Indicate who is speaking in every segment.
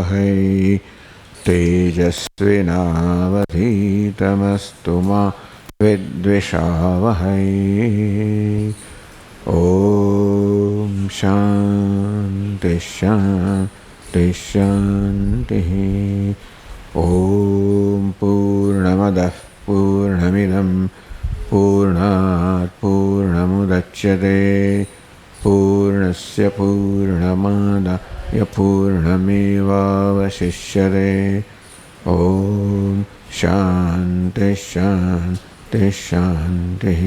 Speaker 1: वहै तेजस्विनावधीतमस्तु मा विद्विषावहै। ॐ शान्ति शान्ति शान्तिः। ॐ पूर्णमदः पूर्णमिदं पूर्णात् पूर्णमुदच्यते पूर्णस्य पूर्णमादाय पूर्णमेवावशिष्यते। ॐ शान्ति शान्ति शान्तिः।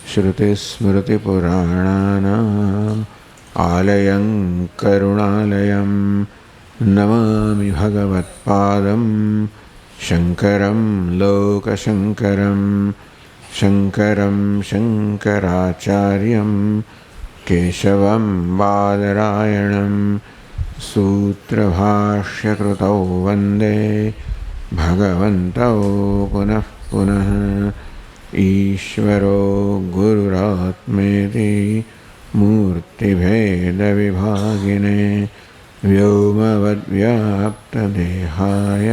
Speaker 1: श्रुतिस्मृतिपुराणानाम् आलयं करुणालयं नमामि भगवत्पादं शङ्करं लोकशङ्करं शङ्करं शङ्कराचार्यं केशवं बादरायणं सूत्रभाष्यकृतौ वन्दे भगवन्तौ पुनः पुनः। ईश्वरो गुरुरात्मेति मूर्तिभेदविभागिने व्योमवद्व्याप्तदेहाय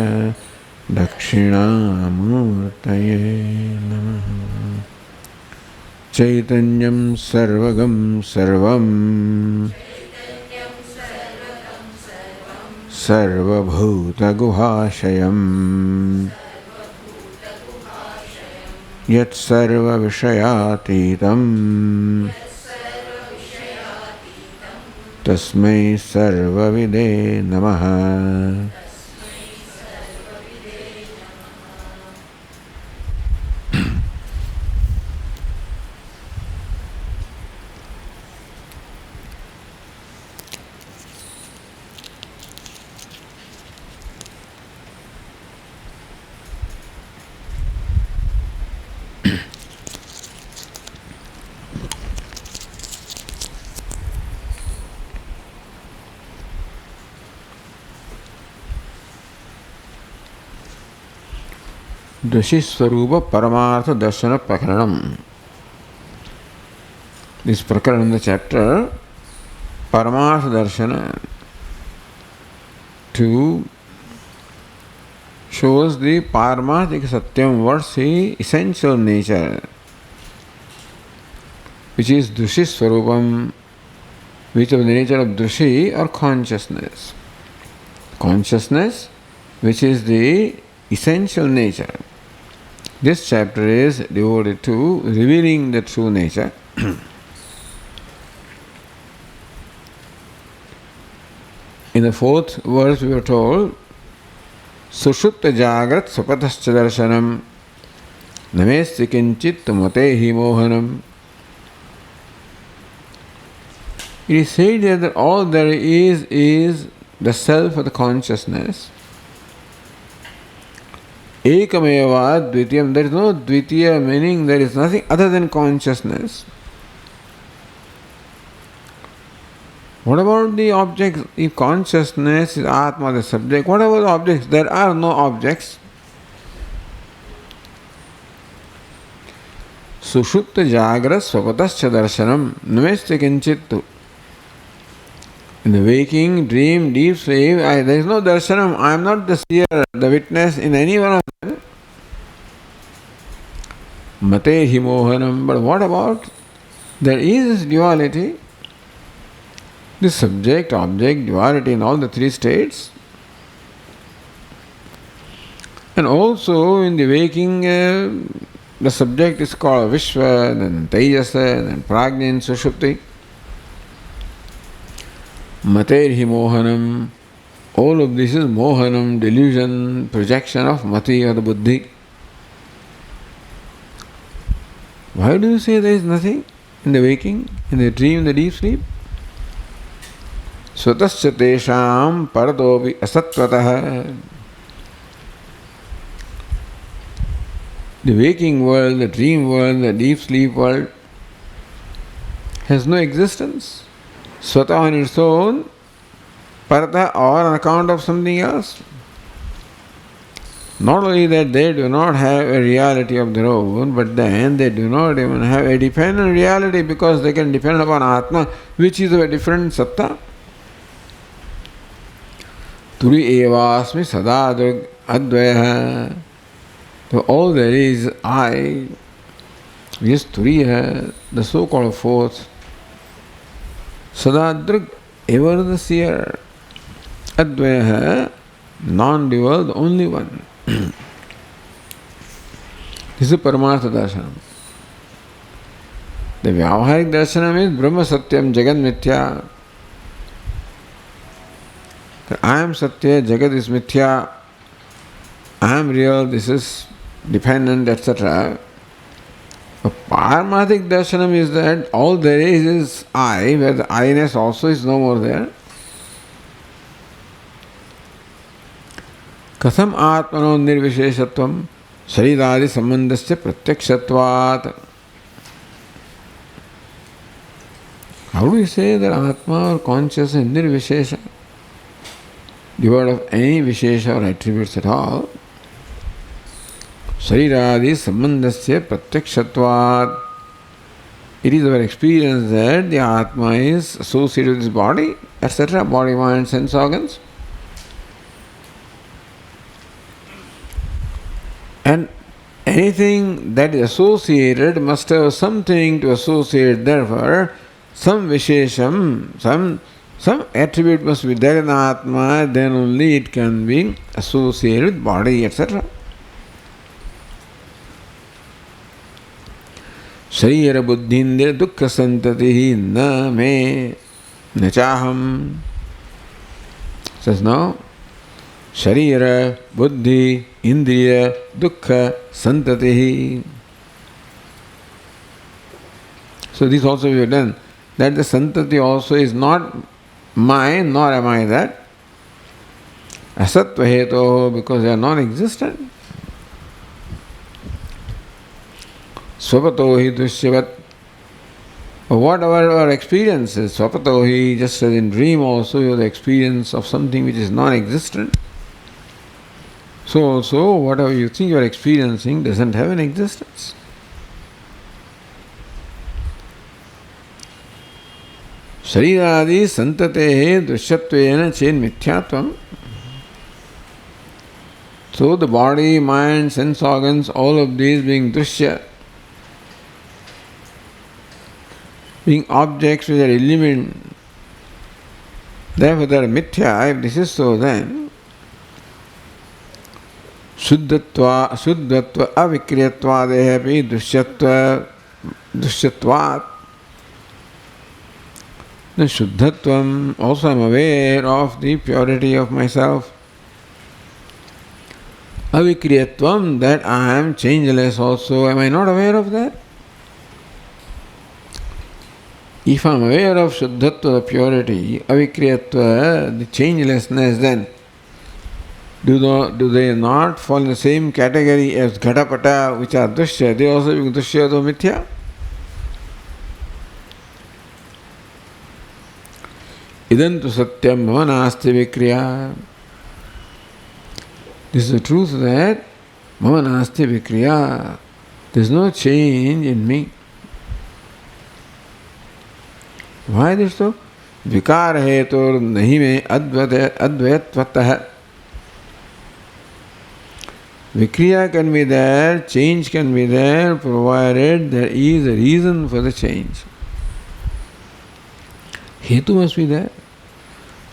Speaker 1: दक्षिणामूर्तये नमः। चैतन्यं सर्वगं सर्वं सर्वभूतगुहाशयं यत्सर्वविषयातीतं तस्मै सर्वविदे नमः। Dashi Swarupa Paramartha Darshana Prakaranam. This Prakaranam in the chapter, Paramartha Darshana, to shows the Paramarthika Satyam, what's the essential nature, which is Dushi Swarupam, which is the nature of Dushi or consciousness. Consciousness, which is the essential nature. This chapter is devoted to revealing the true nature. In the fourth verse we are told, Sushupta Jagrat Supatascha Darshanam Namesti Kinchit Matehi Mohanam. It is said that all there is the self of the consciousness. Ekameva Dvitiyam, there is no Dvitiya, meaning there is nothing other than consciousness. What about the objects? If consciousness is Atma, the subject, what about the objects? There are no objects. Sushupta Jagra Swapatascha Darshanam Namesti Kinchittu. In the waking, dream, deep sleep, there is no darshanam. I am not the seer, the witness in any one of them. Mate himohanam. But what about? There is duality. The subject, object, duality in all the three states. And also in the waking, the subject is called Vishwa, then Tejasa, then Prajna, Sushupti. Materhi Mohanam. All of this is Mohanam, delusion, projection of Mati or the Buddhi. Why do you say there is nothing in the waking, in the dream, in the deep sleep? Swatascha tesham paradopi asatvatah. The waking world, the dream world, the deep sleep world has no existence. Swata on its own, Parata or on account of something else. Not only that they do not have a reality of their own, but then they do not even have a dependent reality because they can depend upon Atma, which is of a different Satta. Turi evasmi sadadrug advaya. So all there is I, yes, Turiya, the so-called fourth, Sadadrug, ever the seer, Advaya, non-dual, the only one. This is Paramartha Darshanam. The Vyavaharik Darshanam is Brahma Satyam Jagat Mithya. I am Satya, Jagat is Mithya, I am real, this is dependent, etc. A Paramarthic Darshanam is that all there is I, where the I-ness also is no more there. Katham Atmano Nirvisheshatvam Shariradi Sambandhasya Pratyakshatvat. How do we say that Atma or conscious is Nirvishesha, devoid of any Vishesha or attributes at all? Shariradi Sambandhasya Pratyakshatvat. It is our experience that the Atma is associated with this body, etc., body, mind, sense organs. And anything that is associated must have something to associate, therefore, some Vishesham, some attribute must be there in the Atma, then only it can be associated with body, etc. Sharira buddhindra dukkha santatihi na me nachaham. Says no. Sharira buddhi indriya dukkha santatihi. So this also we have done. That the santati also is not mine, nor am I that. Asatva heto, because they are non-existent. Swapato hi dushyavat. Whatever our experience is, swapato hi, just as in dream also you have the experience of something which is non-existent. So also whatever you think you are experiencing doesn't have an existence. Shariradi santatehe drishyattvena chen mithyatvam. So the body, mind, sense organs, all of these being drishya, being objects which are illumined, therefore they are mithya. If this is so, then Shuddhatva avikriyatvadehapi drishyatvat. Then Shuddhatvam, also I am aware of the purity of myself. Avikriyatvam, that I am changeless also. Am I not aware of that? If I am aware of Shuddhatva, the purity, Avikriyatva, the changelessness, then do they not fall in the same category as Ghatapata, which are Dushya? They also being Dushya or Mithya? Idantu satyam mamanasti vikriya. This is the truth that mamanasti vikriya. There is no change in me. Why is this so? Vikara hetur nahi me advayatvatah. Vikriya can be there, change can be there, provided there is a reason for the change. Hetu must be there.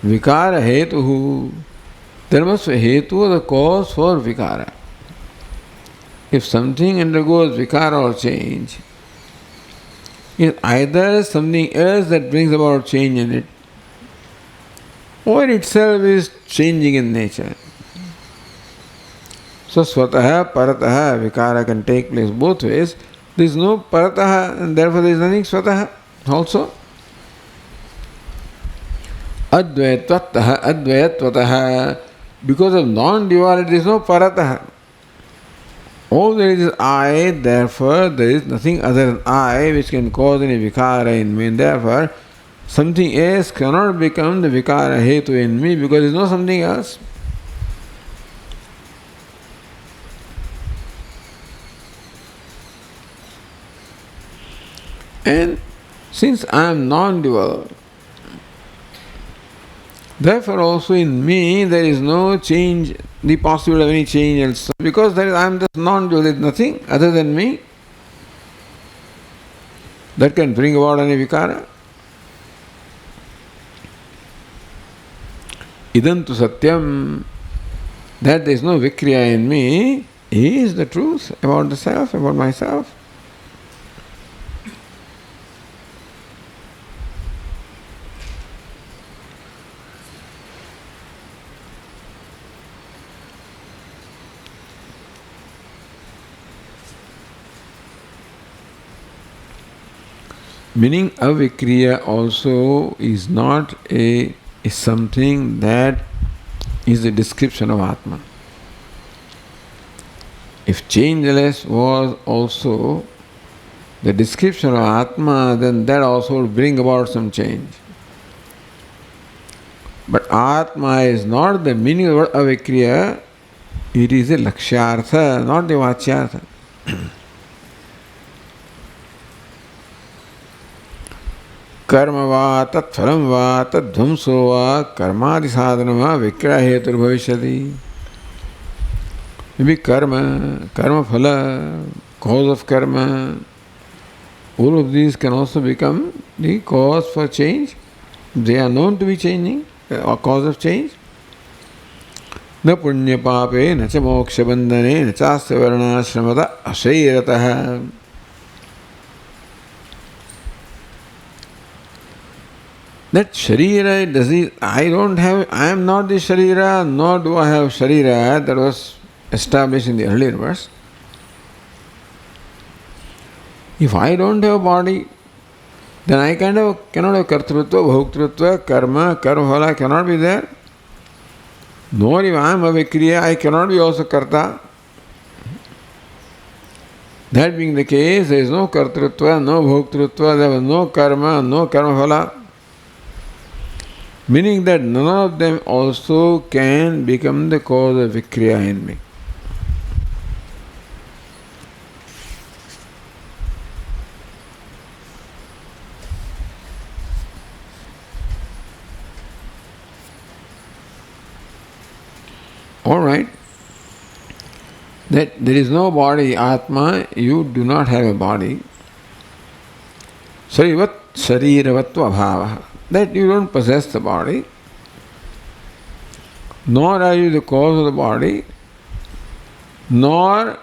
Speaker 1: Vikara hetuhu. There must be hetu, the cause for vikara. If something undergoes vikara or change, it's either something else that brings about change in it, or itself is changing in nature. So swataha, parataha, vikara can take place both ways. There is no parataha and therefore there is nothing swataha also. Advayatvatah, because of non-duality there is no parataha. All there is I, therefore there is nothing other than I which can cause any vikara in me, and therefore something else cannot become the vikara hetu in me because there is no something else. And since I am non-dual, Therefore also in me there is no change, the possibility of any change else. Because I am just non-dual, there is nothing other than me that can bring about any vikara. Idantu satyam, that there is no vikriya in me, is the truth about the self, about myself. Meaning avikriya also is not is something that is a description of Atma. If changeless was also the description of Atma, then that also would bring about some change. But Atma is not the meaning of avikriya, it is a lakshyartha, not the vachyartha. कर्म वा तत्फलं वा तद्ध्वंसो वा कर्मादि साधनं वा विक्रय हेतुर्भविष्यति. Maybe karma, karma phala, cause of karma, all of these can also become the cause for change. They are known to be changing, or cause of change. न पुण्य पापे न च मोक्ष बंधने न चास्य वर्णाश्रमत अशैरतः. That sharira, I am not the sharira, nor do I have sharira, that was established in the earlier verse. If I don't have body, then I cannot have kartrutva, bhoktrutva, karma phala cannot be there. Nor if I am a vikriya, I cannot be also karta. That being the case, there is no kartrutva, no bhoktrutva, there was no karma phala. Meaning that none of them also can become the cause of vikriya in me. Alright, that there is no body, Atma, you do not have a body. Shariratva bhava. That you don't possess the body, nor are you the cause of the body, nor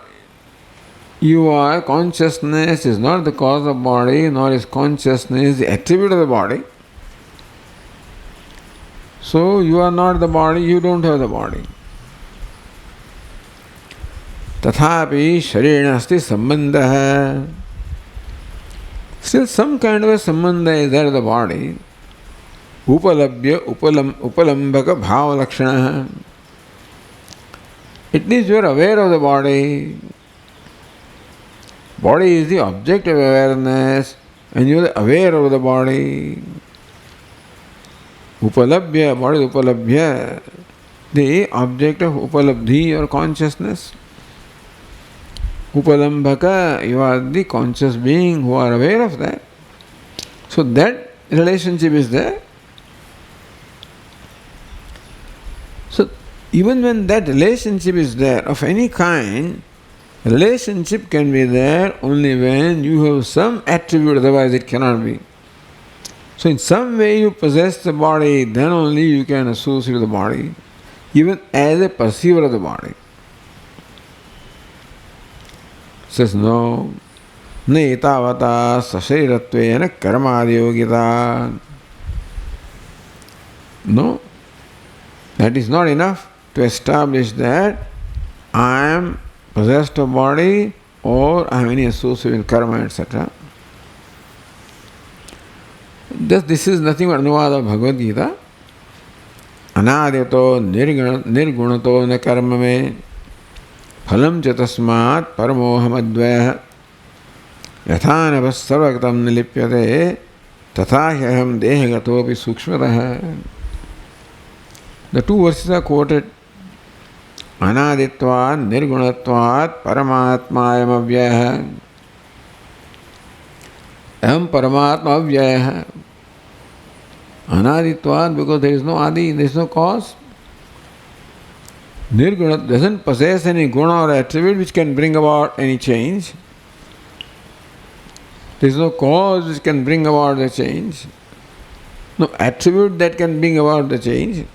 Speaker 1: you are consciousness is not the cause of body, nor is consciousness the attribute of the body. So you are not the body, you don't have the body. Tathapi sharirena asti sambandha. Still some kind of a sambandha is there to the body. Upalabhya upalambhaka bhava lakshana. It means you are aware of the body. Body is the object of awareness, and you are aware of the body. Upalabhya, body is upalabhya, the object of upalabdhi or consciousness. Upalambhaka, you are the conscious being who are aware of that. So that relationship is there. So even when that relationship is there of any kind, relationship can be there only when you have some attribute, otherwise it cannot be. So in some way you possess the body, then only you can associate with the body, even as a perceiver of the body. Says no, netavata sasharirattvena karmadiyogita. No, that is not enough to establish that I am possessed of body or I have any association with karma, etc. This is nothing but Anuvada of Bhagavad Gita. Anadyato nirgunato na karma me phalam cha tasmat paramohamadvaya yathanavas sarvagatam nilipyate tatha hyaham dehagatopi sukshmataha. The two verses are quoted. Anaditvat nirgunatvat paramatmayam avyayah. Aham paramatma avyayah. Anaditvad, because there is no adi, there is no cause. Nirguna doesn't possess any guna or attribute which can bring about any change. There is no cause which can bring about the change. No attribute that can bring about the change.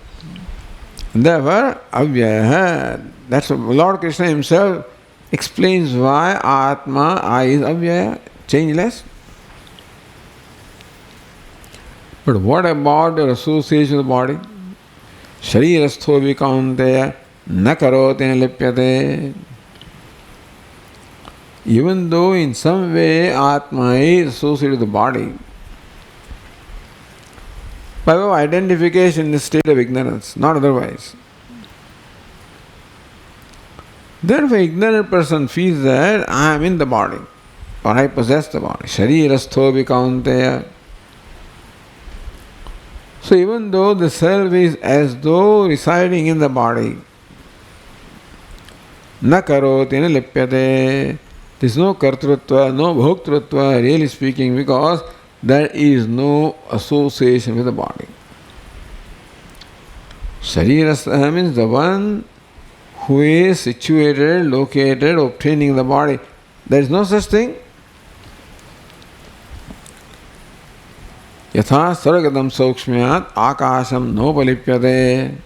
Speaker 1: Therefore, avyaya. That's what Lord Krishna himself explains why Atma, I is avyaya, changeless. But what about the association of the body? Sharirastho vikaunteya na karoti na lipyate. Even though in some way Atma is associated with the body, by way of identification in the state of ignorance, not otherwise. Therefore, ignorant person feels that I am in the body, or I possess the body. Sharirastho vikaunteya. So even though the self is as though residing in the body, na karoti na lipyate. There is no kartrutva, no bhoktrutva, really speaking, because there is no association with the body. Sharirastha means the one who is situated, located, obtaining the body. There is no such thing. Yatha sargadam saukshmyat akasham nopalipyate.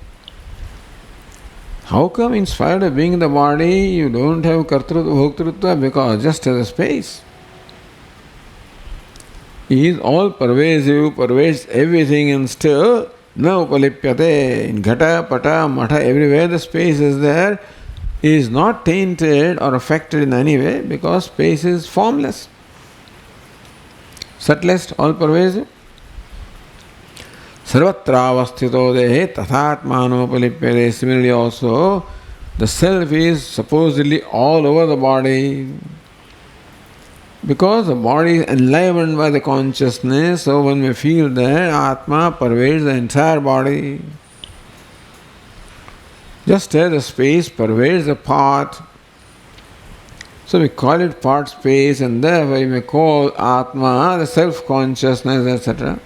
Speaker 1: How come in spite of being in the body you don't have kartrutva, bhoktrutva? Because just as a space. He is all pervasive, pervades everything, and still no upalipyate. In ghata, pata, matha, everywhere the space is there, is not tainted or affected in any way because space is formless. Subtlest, all pervasive. Sarvatra avasthito dehe tathatmanopalipyate. Similarly also, the self is supposedly all over the body. Because the body is enlivened by the consciousness, so one may feel that Atma pervades the entire body. Just as the space pervades the part, so we call it part space, and therefore we may call Atma the self-consciousness, etc.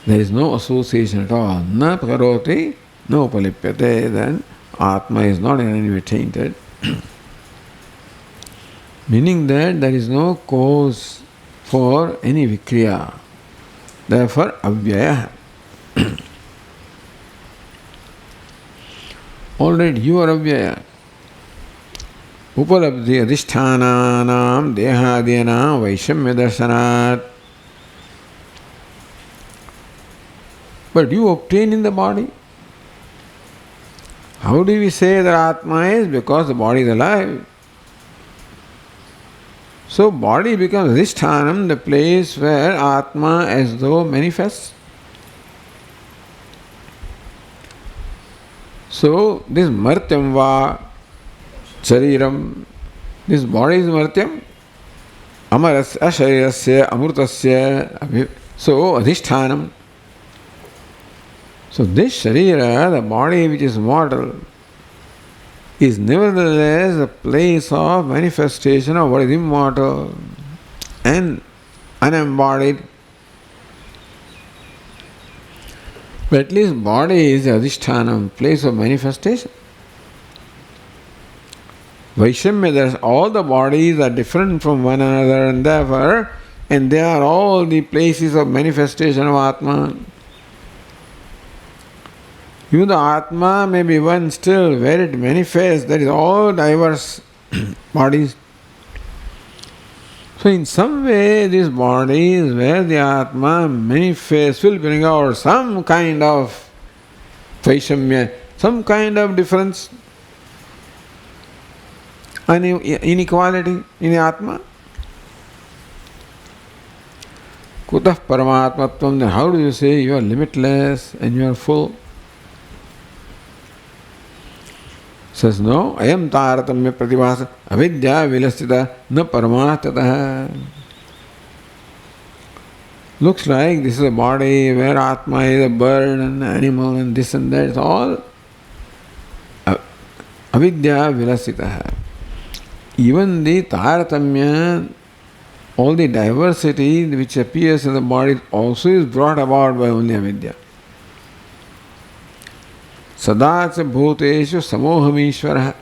Speaker 1: There is no association at all. Na karoti, no palipyate, then Atma is not in any way tainted. Meaning that there is no cause for any vikriya. Therefore, avyaya. Already you are avyaya. Upalabdhi adhishthananam dehadyanam vaishamya darshanat. But you obtain in the body. How do we say that Atma is? Because the body is alive. So body becomes adhishthanam, the place where Atma as though manifests. So this martyam va shariram, this body is martyam, amarasya asharirasya amrutasya, so adhishthanam. So this sharira, the body which is mortal, is nevertheless a place of manifestation of what is immortal and unembodied. But at least body is the adhishthanam, place of manifestation. Vaishamya, all the bodies are different from one another, and therefore, and they are all the places of manifestation of Atma. Even the Atma may be one still where it manifests, that is all diverse bodies. So in some way these bodies where the Atma manifests will bring out some kind of vaishamya, some kind of difference, inequality in the Atma. Kutah paramatmatvam, then how do you say you are limitless and you are full? Says no, ayam taratamya pratibhasa avidya vilasita na paramatataha. Looks like this is a body where Atma is a bird and animal and this and that. It's all avidya vilasita. Even the taratamya all the diversity which appears in the body also is brought about by only avidya. Sadacha bhuteshu samohamishvara.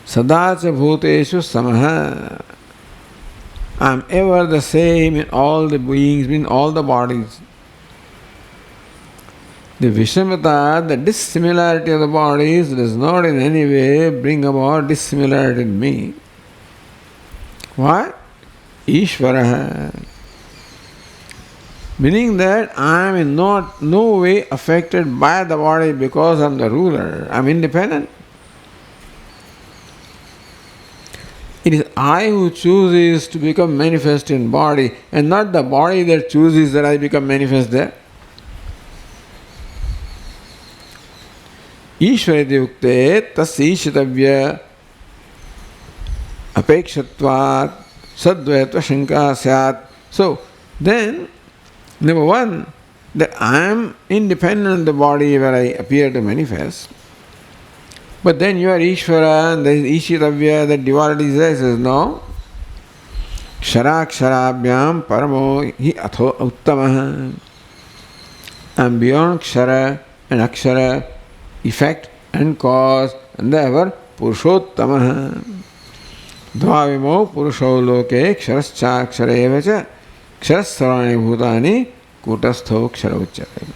Speaker 1: Sadacha bhuteshu samaha. I am ever the same in all the beings, in all the bodies. The Vishamata, the dissimilarity of the bodies, does not in any way bring about dissimilarity in me. Why? Ishvara. Meaning that I am in no way affected by the body because I am the ruler. I am independent. It is I who chooses to become manifest in body and not the body that chooses that I become manifest there. ईश्वरेति उक्ते तस्ईशितव्य अपेक्षत्वात् सद्वैत्व शंका स्यात्. So then, number one, that I am independent of the body where I appear to manifest. But then you are Ishvara and there is Ishitavya, that duality says no. Ksharaksharabyam paramo hi atho uttamaha. I am beyond Kshara and Akshara, effect and cause, and therefore Purushottamaha. Dvavimo Purusho loke ksharascha kshara evacha ksharasarvani bhutani kutastho kshara uchyate.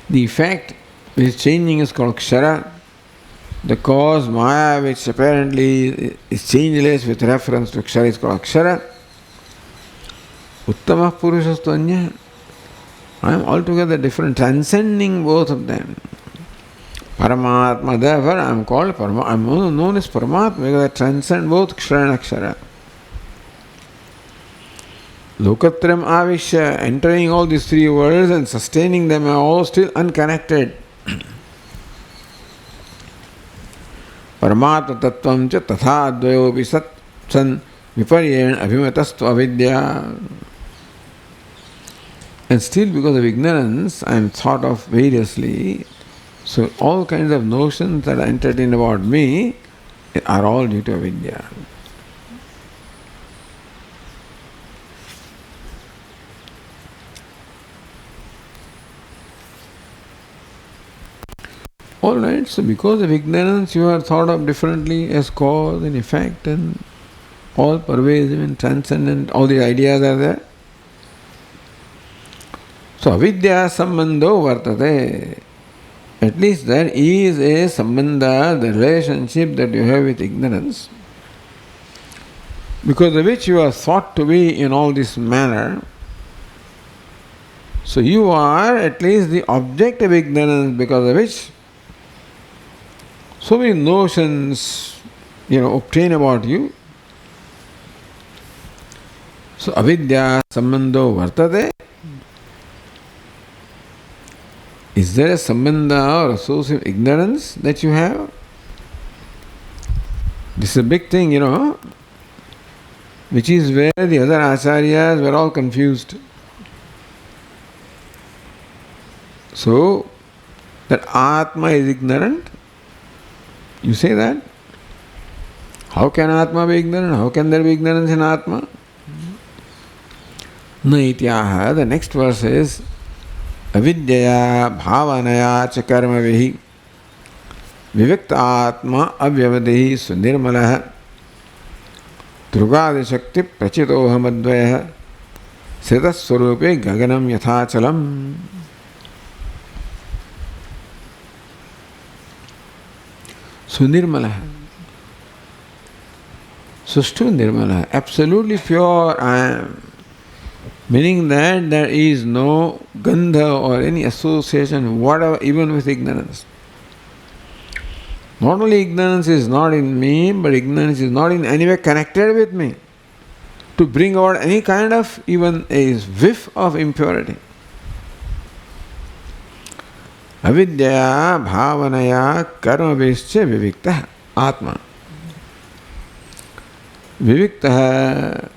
Speaker 1: The effect which is changing is called kshara. The cause, maya, which apparently is changeless with reference to kshara, is called akshara. Uttama Purushastvanya. I am altogether different, transcending both of them. Paramatma, therefore I am called Paramatma. I am known as Paramatma because I transcend both Kshara and Akshara. Lokatram Avishya, entering all these three worlds and sustaining them are all still unconnected. Paramatma Tattvam cha tatha advayopi sat san viparyen abhimatastu avidya. And still because of ignorance, I am thought of variously. So all kinds of notions that are entertained about me are all due to avidya. Alright, so because of ignorance you are thought of differently as cause and effect and all pervasive and transcendent, all the ideas are there. So avidya sambandho vartate. At least there is a sambandha, the relationship that you have with ignorance, because of which you are thought to be in all this manner. So you are at least the object of ignorance, because of which so many notions, obtain about you. So avidya sambandho vartate. Is there a sambandha or associate ignorance that you have? This is a big thing, which is where the other acharyas were all confused. So, that Atma is ignorant, you say that? How can Atma be ignorant? How can there be ignorance in Atma? Naityaha, the next verse is avidyaya bhavanaya cha karmavihi vivikta atma avyavadihi sunirmalaha drugadi shakti prachitoham advaya siddhaswarupe gaganam yathachalam. Sunirmalaha. Sushtu nirmalaha. Absolutely pure I am. Meaning that there is no gandha or any association whatever, even with ignorance. Not only ignorance is not in me, but ignorance is not in any way connected with me to bring about any kind of even a whiff of impurity. Avidyaya bhavanaya karmabhischa vivikta atma. Vivikta,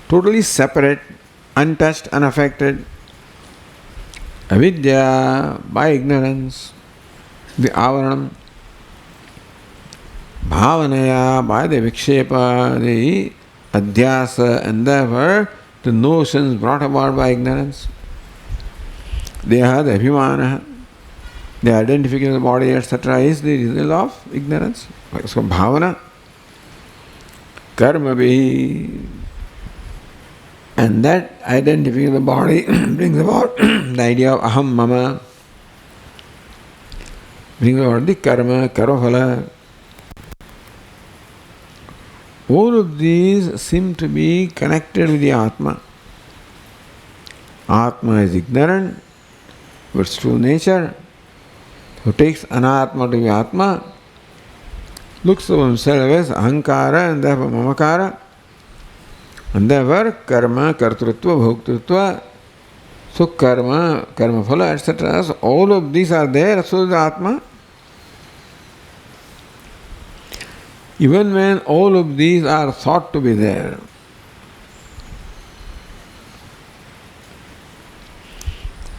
Speaker 1: totally separate, untouched, unaffected. Avidya, by ignorance, the avaranam. Bhavanaya, by the vikshepa, the adhyasa, and therefore the notions brought about by ignorance. They are the abhimana, the identification of the body, etc., is the result of ignorance. So, bhavana, karma bhi, and that identification of the body brings about the idea of aham mama, brings about the karma, karmaphala. All of these seem to be connected with the Atma. Atma is ignorant of its true nature. Who takes anatma to be Atma, looks of himself as ahankara and therefore mamakara, and therefore karma, kartrutva, bhoktrutva. So karma, karmaphala, etc. So all of these are there, so is the Atma. Even when all of these are thought to be there,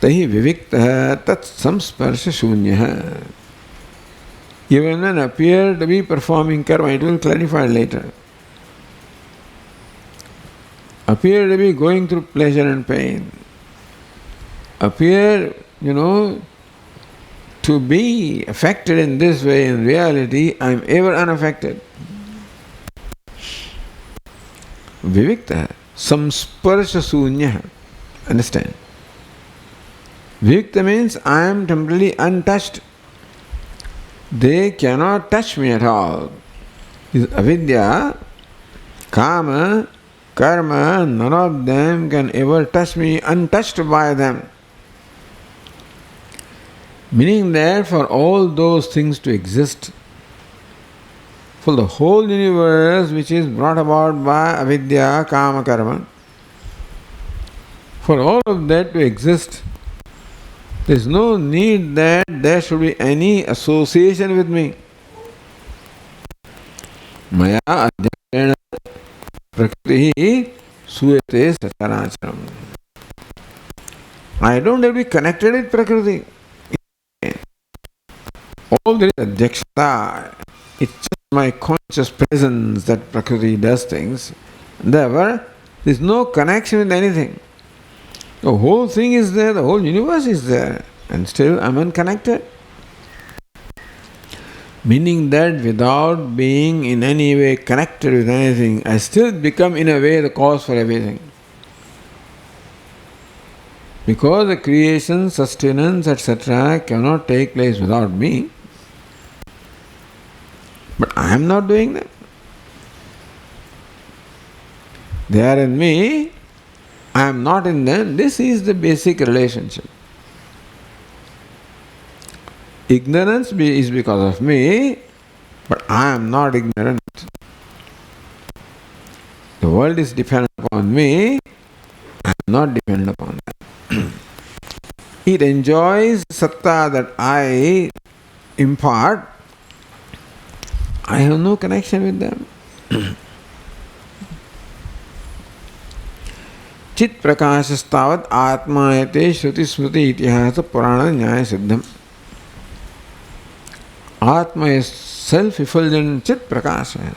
Speaker 1: tahi viviktah tat samsparsha shunyah. Even when appear to be performing karma, it will clarify later. Appear to be going through pleasure and pain. Appear, to be affected in this way. In reality, I am ever unaffected. Vivikta, samsparsha sunya. Understand? Vivikta means I am temporarily untouched. They cannot touch me at all. This avidya, kama, karma, none of them can ever touch me untouched by them. Meaning that for all those things to exist, for the whole universe which is brought about by avidya, kama, karma, for all of that to exist, there is no need that there should be any association with me. Maya adhyayena prakriti suyate sacharacharam. I don't have to be connected with prakriti. All there is adhyakshata. It's just my conscious presence that prakriti does things. Therefore, there is no connection with anything. The whole thing is there, the whole universe is there, and still I am unconnected. Meaning that without being in any way connected with anything, I still become in a way the cause for everything. Because the creation, sustenance, etc. cannot take place without me. But I am not doing that. They are in me, I am not in them. This is the basic relationship. Ignorance is because of me, but I am not ignorant. The world is dependent upon me, I am not dependent upon that. It enjoys satta that I impart. I have no connection with them. Chit prakashastavat atmayate shruti smriti itihasa purana nyaya siddham. Atma is self-effulgent chit prakasha.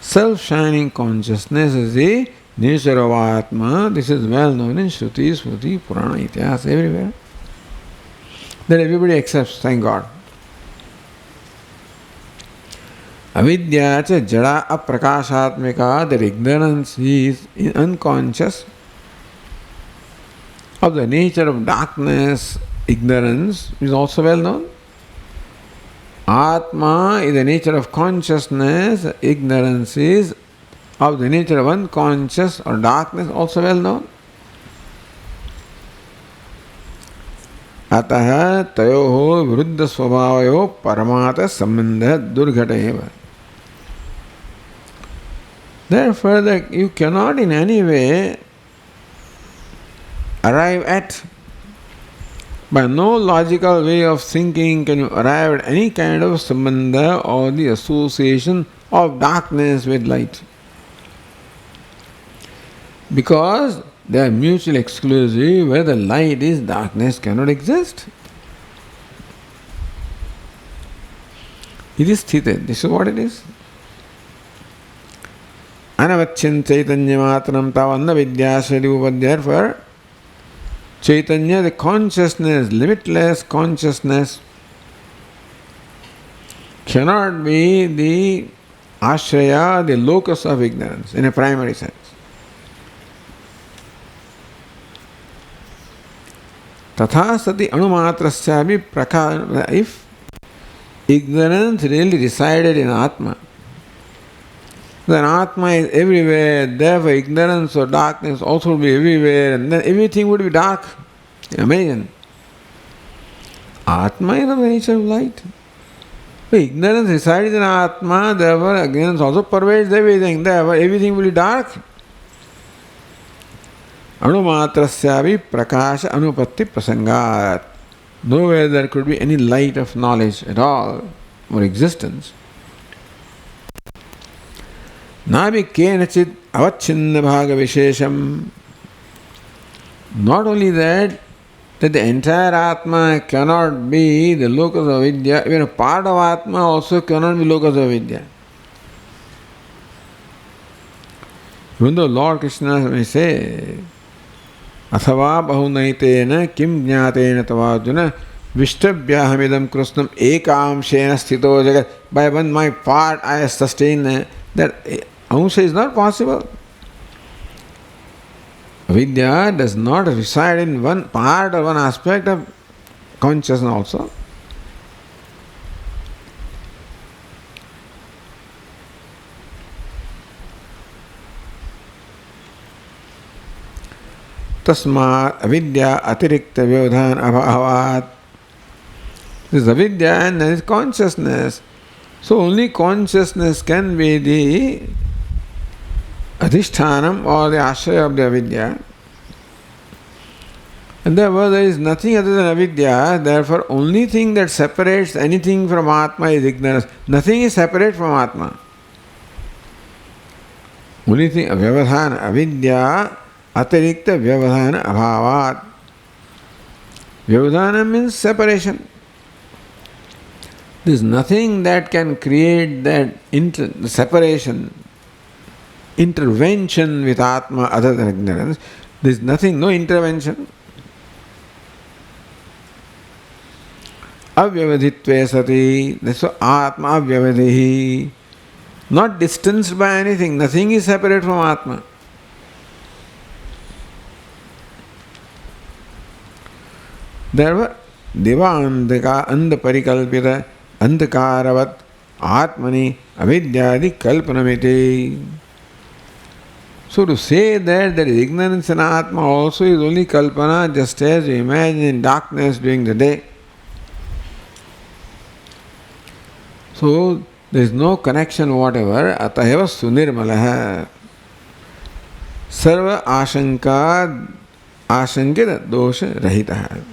Speaker 1: Self-shining consciousness is the nature of Atma. This is well known in Shruti, Smriti, Purana, Itihas, everywhere. That everybody accepts, thank God. Avidya cha jada aprakashatmika, that ignorance is unconscious of the nature of darkness. Ignorance is also well known. Atma is the nature of consciousness. Ignorance is of the nature of unconscious or darkness, also well known. Ataha tayoho viruddha svabhavayo paramata sambandha durghata eva. Therefore, you cannot in any way arrive at, by no logical way of thinking can you arrive at any kind of sambandha or the association of darkness with light. Because they are mutually exclusive. Where the light is, darkness cannot exist. It is sthita. This is what it is. Anavachin Chaitanya Matram Tavanna Vidya Srirupa. Therefore, Chaitanya, the consciousness, limitless consciousness, cannot be the ashraya, the locus of ignorance in a primary sense. Tatha sati anumatrasya prakara. If ignorance really resided in Atma, then Atma is everywhere, therefore ignorance or darkness also will be everywhere, and then everything would be dark. Imagine. Atma is of the nature of light. So ignorance resides in Atma, therefore ignorance also pervades everything, therefore everything will be dark. Anumatrasyavi prakasha anupatti prasangat. Nowhere there could be any light of knowledge at all, or existence. Nabi kenachit avachinna bhaga vishesham. Not only that the entire Atma cannot be the locus of Vidya, even a part of Atma also cannot be locus of Vidya. Even though Lord Krishna may say, Athava bahunaitena kim jnatena tavajuna vishtabhyahamidam krusnam ekamshena sthito jagat. By one my part I sustain that amsha is not possible. Vidya does not reside in one part or one aspect of consciousness also. Tasmat avidya atirikta vyodhan abhavat. This is avidya and there is consciousness. So only consciousness can be the adhishthanam or the ashraya of the avidya. And therefore there is nothing other than avidya, therefore only thing that separates anything from Atma is ignorance. Nothing is separate from Atma. Only thing, vyavadhana, avidya, atirikta vyavadhana abhavat. Vyavadhana means separation. There is nothing that can create that separation, intervention with Atma other than ignorance. There is nothing, no intervention. Avyavadhitve sati. That's why Atma avyavadhihi. Not distanced by anything. Nothing is separate from Atma. Therefore, Devandaka andaparikalpita andakaravat atmani avidyadi kalpanamiti. So to say that there is ignorance in Atma also is only kalpana, just as you imagine darkness during the day. So there is no connection whatever. Ataheva sunirmalaha. Sarva ashanka ashankita dosha rahitaha.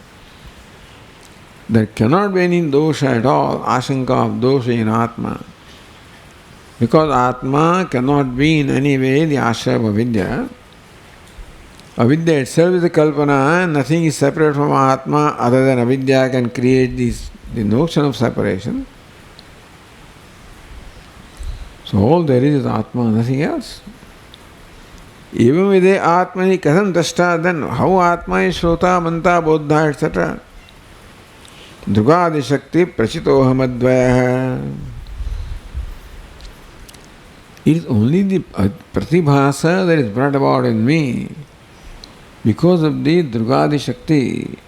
Speaker 1: There cannot be any dosha at all, ashanka of dosha in Atma. Because Atma cannot be in any way the ashraya of avidya. Avidya itself is a kalpana, and nothing is separate from Atma other than avidya can create the notion of separation. So all there is Atma, nothing else. Even with the Atmani kasam drashta, then how Atma is Shrota, Manta, Bodha, etc. Drugadi Shakti Prachitohamadvaya. It is only the pratibhasa that is brought about in me. Because of the Drugadi Shakti,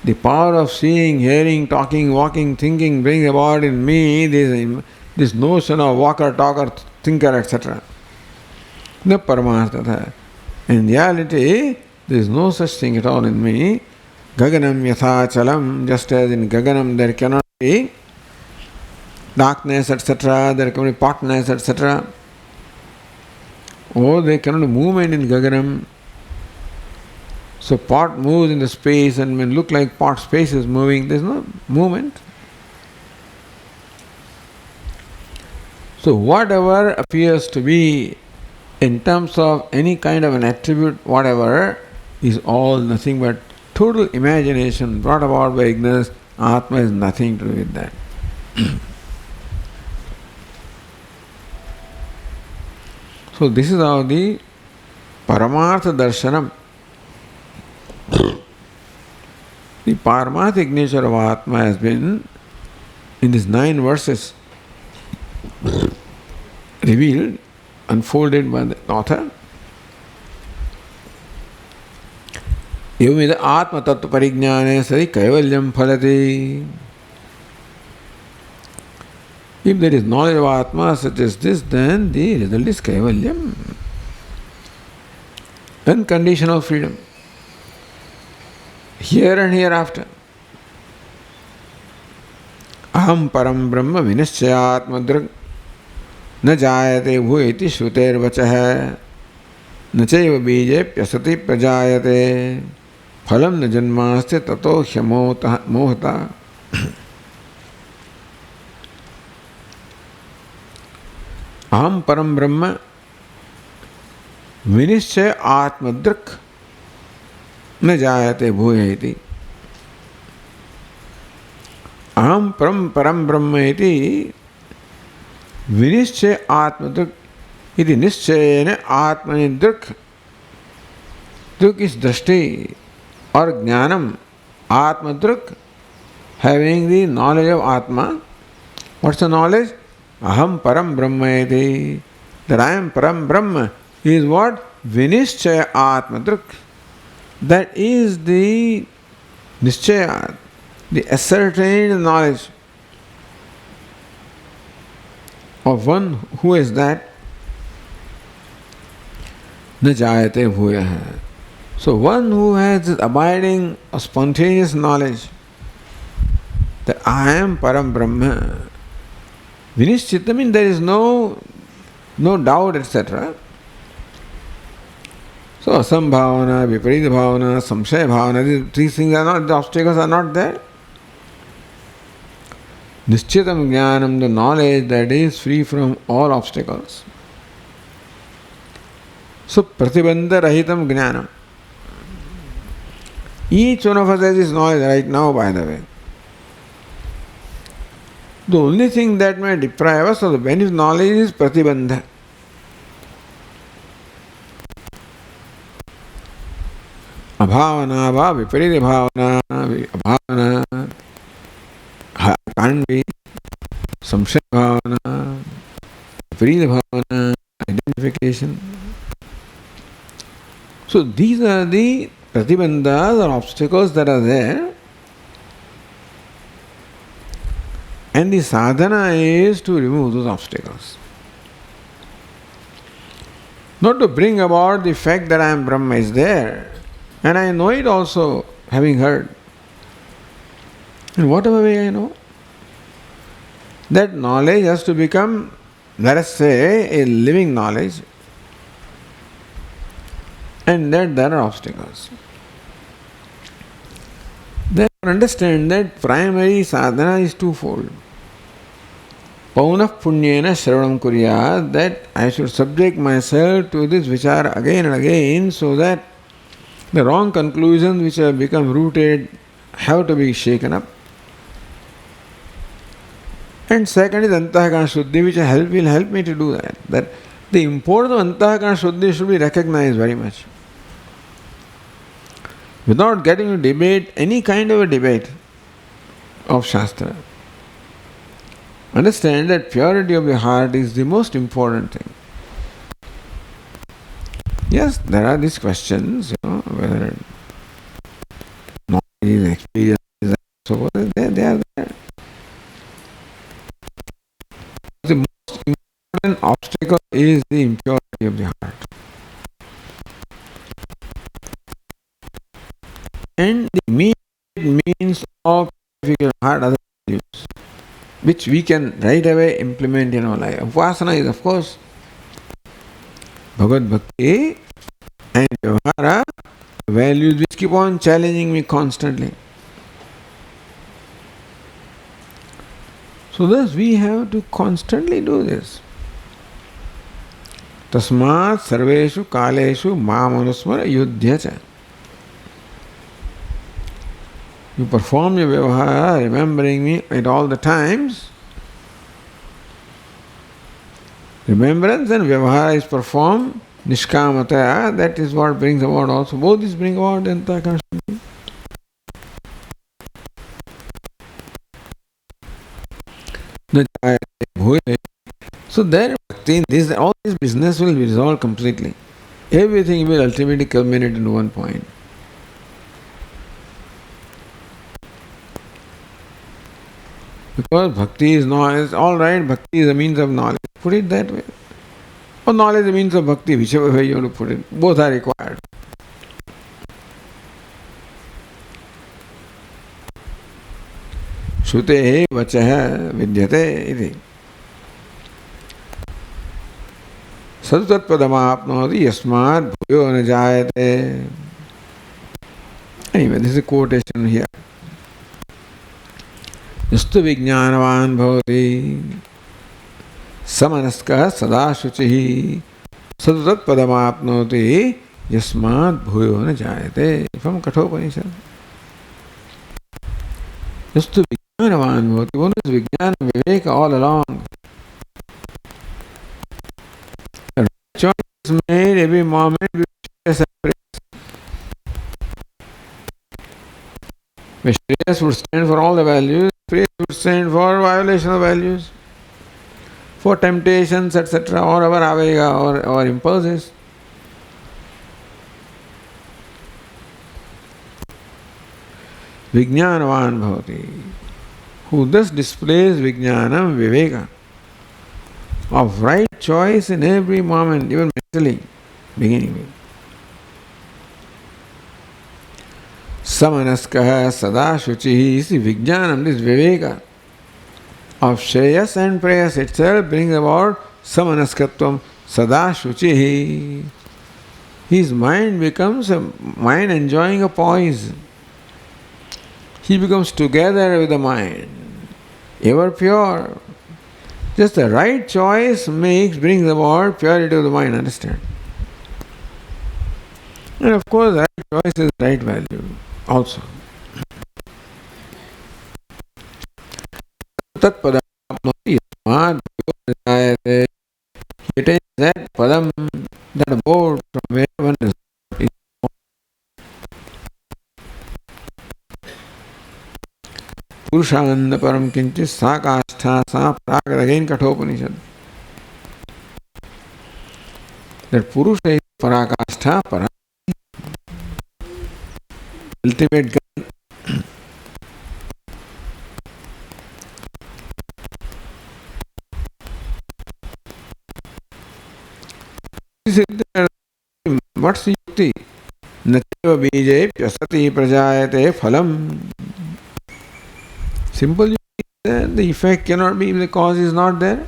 Speaker 1: the power of seeing, hearing, talking, walking, thinking brings about in me this notion of walker, talker, thinker, etc. The Paramartha. In reality, there is no such thing at all in me. Gaganam yatha chalam, just as in Gaganam there cannot be darkness, etc., there cannot be partness, etc. Or there cannot be movement in Gaganam. So pot moves in the space and when look like pot space is moving, there is no movement. So whatever appears to be in terms of any kind of an attribute, whatever, is all nothing but total imagination brought about by ignorance. Atma has nothing to do with that. So this is how the Paramartha Darshanam, the Paramathic nature of Atma has been in these 9 verses revealed, unfolded by the author. Evamida Atma Tattva Parijnane Sari Kaivalyam Phalati. If there is knowledge of Atma such as this, then the result is Kaivalyam. Unconditional freedom. Here and hereafter. Aham param brahma vinishchayatma drag न जायते भूयति श्रुतेर्वचः न चैव बीजेप्यसति प्रजायते फलं न जन्मास्ति ततो ह्यमोहता. अहम परम ब्रह्म विनिश्चय आत्मदृक् न जायते भूयति. अहम परम ब्रह्म इति विनिश्चय आत्मदृक् इति निश्चयेन आत्मनि दृक्. दृक् is drashti or jnanam. Atmadruk, having the knowledge of Atma. What's the knowledge? Aham param brahma iti. That I am param brahma is what? Vinishchaya atmadruk. That is the nischaya, the ascertained knowledge of one who is that. Na jayate bhuyah. So one who has this abiding or spontaneous knowledge that I am Param Brahma. Vinishchita means there is no doubt, etc. So asambhavana, viparita bhavana, samshaya bhavana, these 3 things are not, the obstacles are not there. Nishchitam jnanam, the knowledge that is free from all obstacles. So pratibandha rahitam jnanam. Each one of us has this knowledge right now, by the way. The only thing that may deprive us of the benefit of knowledge is pratibandha. Abhavana, viparita bhavana, abhavana, can't be samshaya bhavana, viparita bhavana, identification. So these are the pratibandhas or obstacles that are there. And the sadhana is to remove those obstacles. Not to bring about the fact that I am Brahma is there. And I know it also, having heard. In whatever way I know. That knowledge has to become, let us say, a living knowledge. And that there are obstacles. Therefore understand that primary sadhana is twofold. Paunah punyena shravanam kuryat, that I should subject myself to this vichara again and again so that the wrong conclusions which have become rooted have to be shaken up. And second is antahakana shuddhi, which will help me to do that. That the importance of antahakana shuddhi should be recognized very much. Without getting to debate any kind of a debate of Shastra. Understand that purity of the heart is the most important thing. Yes, there are these questions, whether knowledge is, experience is, so forth, they are there. The most important obstacle is the impurity of the heart. And the immediate means of purification of heart are the values, which we can right away implement in our life. Upasana is, of course, Bhagavad Bhakti and Vyavahara, values which keep on challenging me constantly. So thus we have to constantly do this. Tasmat sarveshu kaleshu mamanusmara yudhyacha. You perform your vyavahara, remembering me at all the times, Remembrance and vyavahara is performed nishkamata. That is what brings about also. Both these bring about the antakarana shuddhi. So there, in this, all this business will be resolved completely. Everything will ultimately culminate into one point. Because bhakti is knowledge, all right, bhakti is a means of knowledge. Put it that way. Or knowledge is a means of bhakti, whichever way you want to put it. Both are required. Shute vachah vidyate iti. Sadutat padamapnoti yasmat bhuyo na jayate. Anyway, this is a quotation here. Yastu vijnanavan bhavati samanaskah sada shuchihi sadutat padamapnoti yasmat bhuyo na jayate. From Kathopanishad. Yastu vijnanavan bhavati. One is vijnana viveka all along. The choice is made every moment with separate. Shreyas would stand for all the values, praise would stand for violation of values, for temptations, etc., or our avega or impulses. Vijnanavan bhavati, who thus displays vijnanam viveka, of right choice in every moment, even mentally, beginning with. Samanaskah sada shuchihi is the vijnanam, this viveka of shreyas and prayas itself brings about samanaskatvam sada shuchihi. His mind becomes a mind enjoying a poise. He becomes together with the mind, ever pure. Just the right choice brings about purity of the mind, understand? And of course, right choice is right value also. Tat padam apnoti yasmat bhuyo na jayate. It is that padam, that abode from where one is. Purushanda param kinchit sa kashtha sa pragad, again Kathopanishad. That Purusha is parakashtha, param. Ultimate goal. What's the yukti? Nativa bije pyasati prajayate phalam. Simple yukti, the effect cannot be if the cause is not there.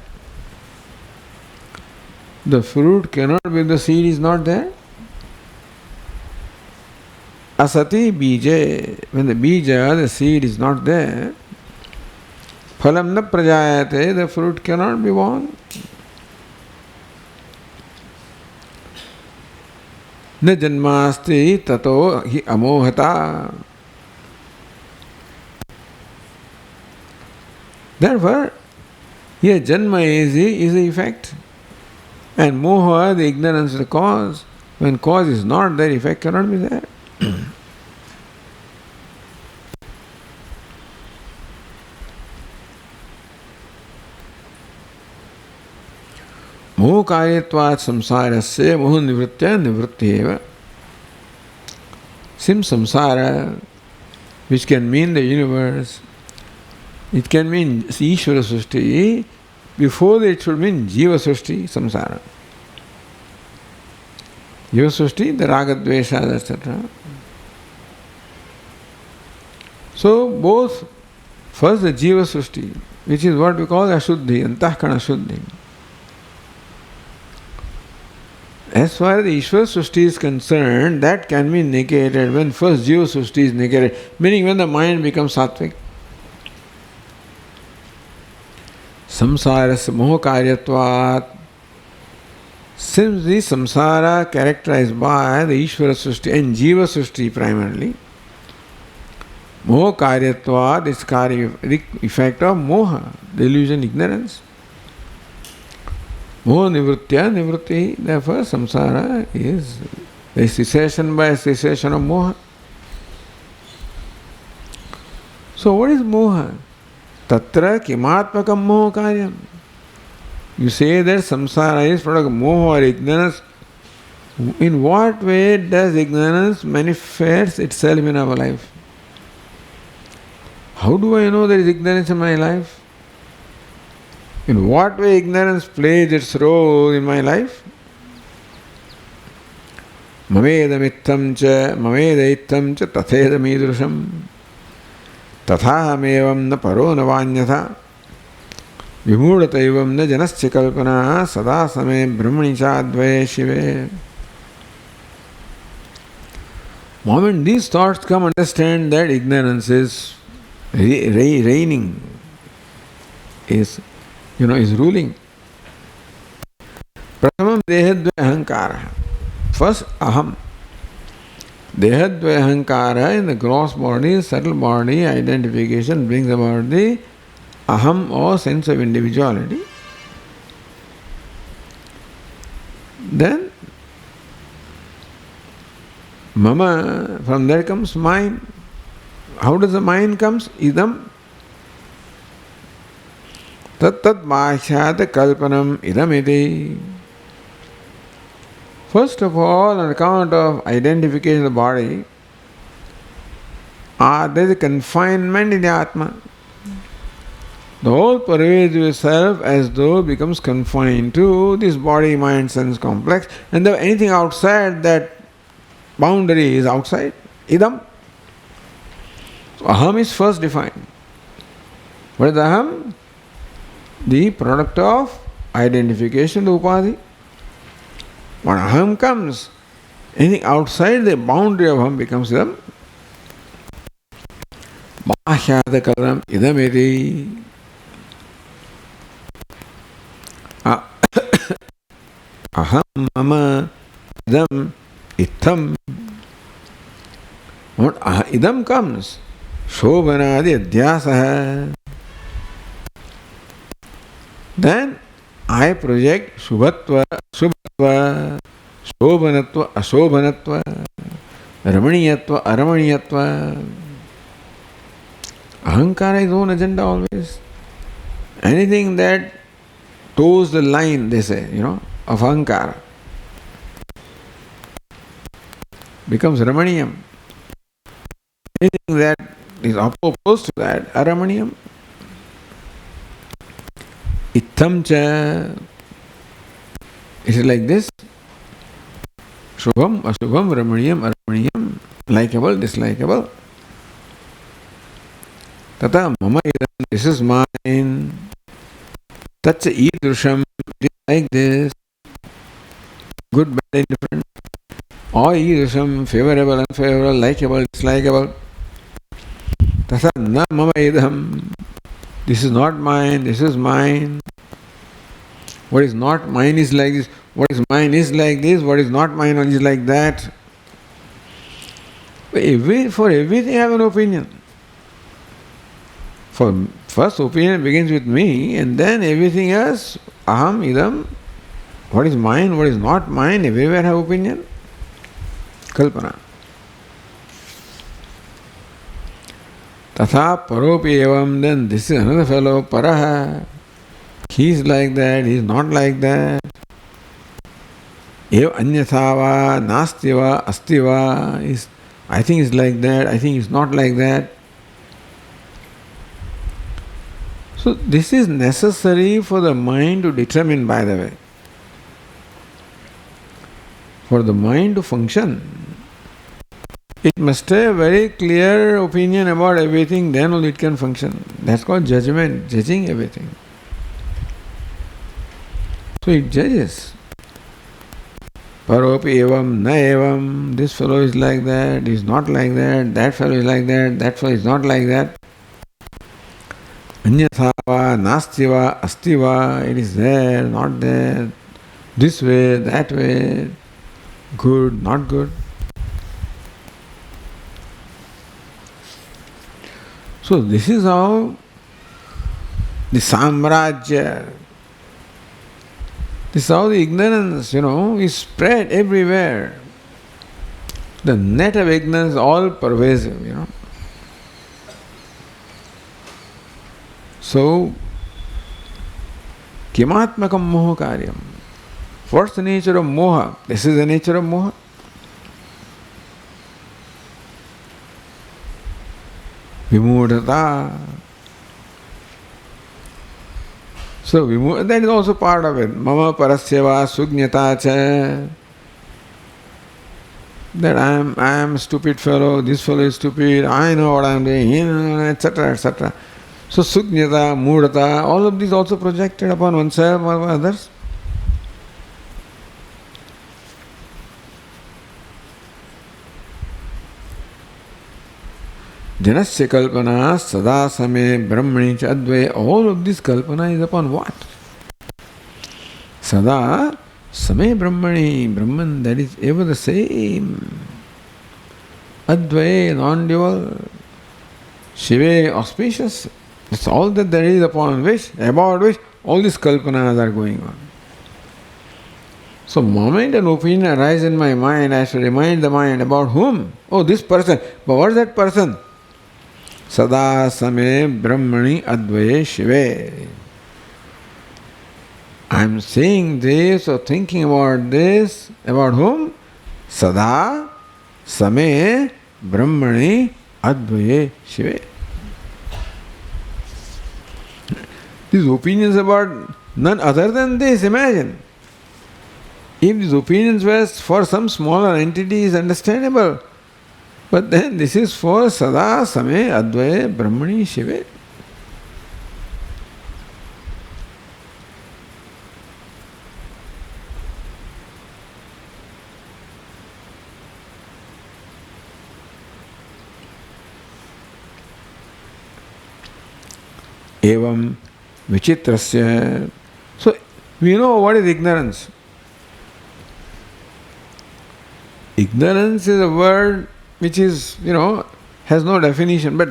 Speaker 1: The fruit cannot be if the seed is not there. Asati bija, when the bija, the seed is not there, phalam na prajayate, the fruit cannot be born. Na janmasti tato hi amohata. Therefore, here janma is the effect, and moha, the ignorance of the cause. When cause is not there, effect cannot be there. मोह कार्यत्वात् संसारस्य मोह निवृत्त्या निवृत्ति. Since samsara, which can mean the universe, it can mean Ishvara Srishti, before it should mean Jiva Srishti, samsara. Jiva Srishti, the raga dvesha, etc. So both, first the Jiva Srishti, which is what we call Ashuddhi, Antahkarana Shuddhi. As far as the Ishvara Srishti is concerned, that can be negated when first Jiva Srishti is negated, meaning when the mind becomes sattvic. Samsarasya moha karyatvat. Since the samsara characterized by the Ishvara Srishti and Jiva Srishti primarily, moha karyatvat is the effect of moha, delusion, ignorance. Moha nivritya nivritti. Therefore, samsara is a cessation by cessation of moha. So, what is moha? Tatra kimatmakam moha karyam. You say that samsara is product of moha or ignorance. In what way does ignorance manifest itself in our life? How do I know there is ignorance in my life? In what way ignorance plays its role in my life? Mamedamittam cha mamedaitam cha tathedamidrusham tathahamevam na paro na vanyatha vimudatayivam na janasya kalpana sada same brahmani chadvaye shive. Moment these thoughts come, understand that ignorance is reigning, is ruling. Pratamam dehadvaya ahankara. First, aham. Dehadvaya ahankara in the gross body, subtle body, identification brings about the aham or sense of individuality. Then, mama, from there comes mind. How does the mind comes? Idam. Tat bhashyat kalpanam idam iti. First of all, on account of identification of the body, there is a confinement in the Atma. The whole pervasive self as though becomes confined to this body, mind, sense complex, and anything outside that boundary is outside. Idam. So aham is first defined. What is aham? The product of identification, the upadhi. When aham comes, anything outside the boundary of aham becomes idam. Bhahyata kalam idam iti. Aham mama idam itham. What idam comes? Shobhanadi adhyasaha. Then I project shubhatva, shubhatva, shobhanatva, ashobhanatva, ramaniyatva, aramaniyatva. Ahankara is own agenda always. Anything that toes the line, they say, of ahankara, becomes ramaniyam. Anything that is opposed to that, aramaniyam. Itham cha. It is like this. Shubham, ashubham, ramaniyam, aramaniyam. Likeable, dislikable. Tata mama idam, this is mine. Tacha idrusham, it is like this. Good, bad, indifferent. Or idrusham, favorable, unfavorable, likeable, dislikable. Tata na mama idam. This is not mine, this is mine. What is not mine is like this. What is mine is like this. What is not mine is like that. For everything I have an opinion. First opinion begins with me, and then everything else, aham, idam, what is mine, what is not mine, everywhere I have opinion. Kalpana. Tatha paropi evam, then this is another fellow, paraha. He is like that, he is not like that. Ev anyathava, nastiva, astiva, is I think it's like that, I think it's not like that. So this is necessary for the mind to determine, by the way. For the mind to function, it must have a very clear opinion about everything, then only it can function. That's called judgment, judging everything. So it judges. Paropi evam, na evam, this fellow is like that, is not like that fellow is like that fellow is not like that. Anyathava, nastiva, astiva, it is there, not there, this way, that way, good, not good. So this is how the samrajya, This is how the ignorance, is spread everywhere. The net of ignorance is all pervasive, So, kimatmakam moha karyam. What's the nature of moha? This is the nature of moha. Vimudhata. So, that is also part of it. Mama parasyava sugnyata cha. That I am a stupid fellow, this fellow is stupid, I know what I am doing, etc., etc. So, sugnyata, mudata, all of these also projected upon oneself or others. Janasya kalpana, sada same, brahmani cha advaya, all of this kalpana is upon what? Sada same brahmani, Brahman, that is ever the same. Advaya, non-dual. Shiva, auspicious. That's all that there is upon which, about which, all these kalpanas are going on. So, moment an opinion arises in my mind, I should remind the mind about whom? Oh, this person. But what is that person? Sada same brahmani advaye shive. I am saying this or thinking about this, about whom? Sada same brahmani advaye shive. These opinions about none other than this, imagine. If these opinions were for some smaller entity, is understandable. But then this is for Sada Same Advaya Brahmani Shive. Evam Vichitrasya. So we know what is ignorance. Ignorance is a word which is, has no definition, but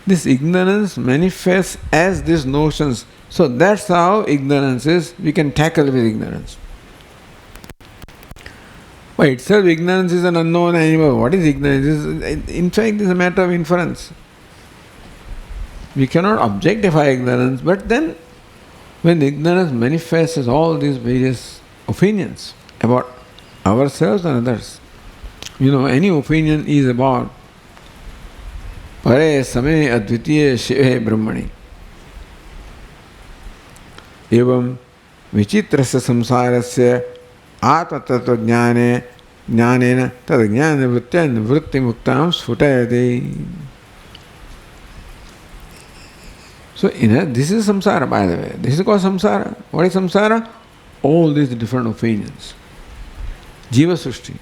Speaker 1: this ignorance manifests as these notions. So that's how ignorance is. We can tackle with ignorance. By itself, ignorance is an unknown animal. What is ignorance? In fact, it is a matter of inference. We cannot objectify ignorance, but then when ignorance manifests as all these various opinions about ourselves and others, any opinion is about Pare Same Advitiye Shive Brahmani. Evam Vichitrasya Samsarasya Atma Tattva Jnane Jnanena Tad Jnana Vrittya Nivritti Muktam Sphutayate. So, this is samsara, by the way. This is called samsara. What is samsara? All these different opinions. Jiva Srushti.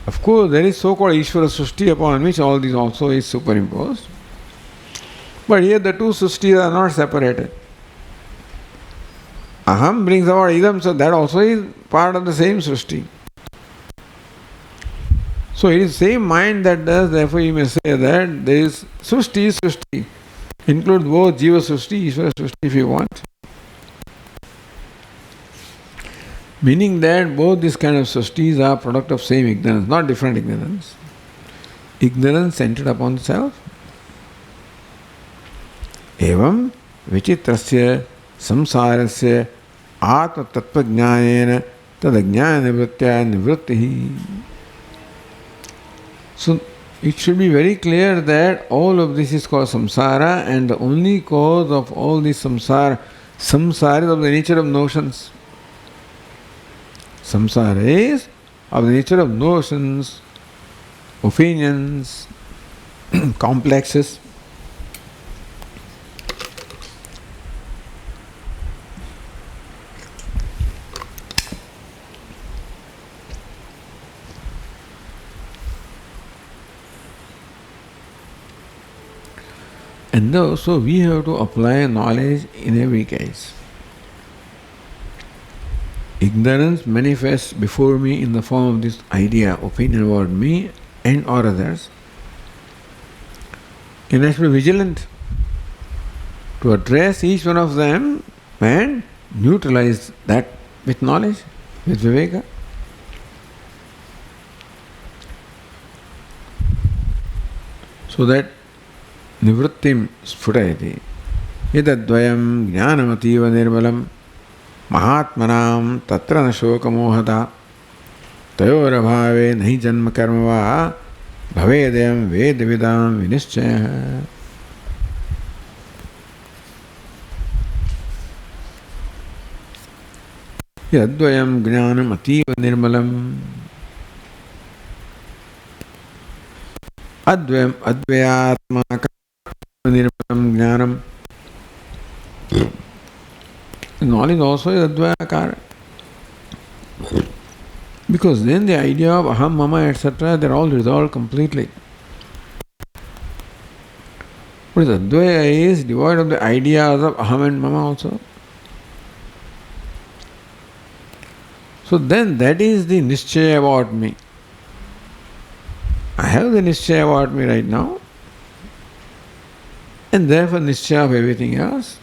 Speaker 1: Of course, there is so-called Ishvara Srushti upon which all this also is superimposed. But here the two Srushtis are not separated. Aham brings about idam, so that also is part of the same Srushti. So it is same mind that does, therefore you may say that there is Srushti. Includes both Jiva Srushti, Ishvara Srushti if you want. Meaning that both these kind of Srushtis are product of same ignorance, not different ignorance. Ignorance centered upon self. Evam Vichitrasya Samsarasya Atma Tattva Jnanena Tad Jnana Nivrittya Nivrittihi. So it should be very clear that all of this is called samsara, and the only cause of all this samsara is of the nature of notions. Samsara is of the nature of notions, opinions, complexes. And so we have to apply knowledge in every case. Ignorance manifests before me in the form of this idea, opinion about me and or others. And I should be vigilant to address each one of them and neutralize that with knowledge, with viveka. So that nivrittim sphutayati yadadvayam jnanamativa nirmalam mahatmanam tatra na shoka mohata tayorabhave nahi janma karma va bhavedayam vedavidam vinischaya. Yadvayam jnanam ativa nirmalam advayam advayatmaka nirmalam jnanam. Knowledge also is advayakara. Because then the idea of aham, mama, etc., they're all resolved completely. But advaya is devoid of the ideas of aham and mama also. So then that is the nischaya about me. I have the nischaya about me right now, and therefore nischaya of everything else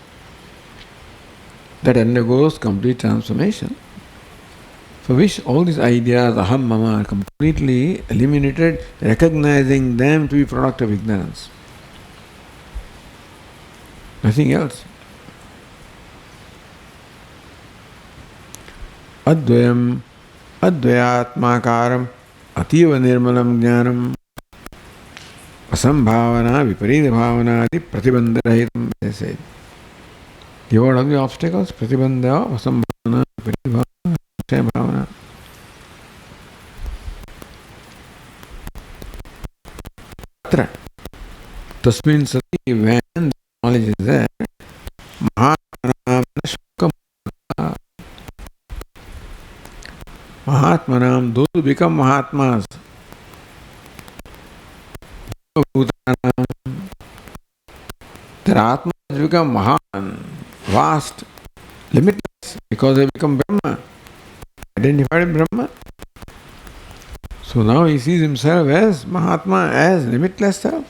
Speaker 1: that undergoes complete transformation, for which all these ideas, aham, mama, are completely eliminated, recognizing them to be product of ignorance. Nothing else. Advayam advayatmakaram ativa nirmalam jnanam asambhavana viparita bhavana adi pratibandharahitam, they said. The word of the obstacles, pratibandha, asambhavana, viparita bhavana, atra tasmin sati, when the knowledge is there, mahatmanam shukam, Mahatmanam, those who become Mahatmas, their Atmas become Mahan, vast, limitless, because they become Brahma, identified with Brahma. So now he sees himself as Mahatma, as limitless self.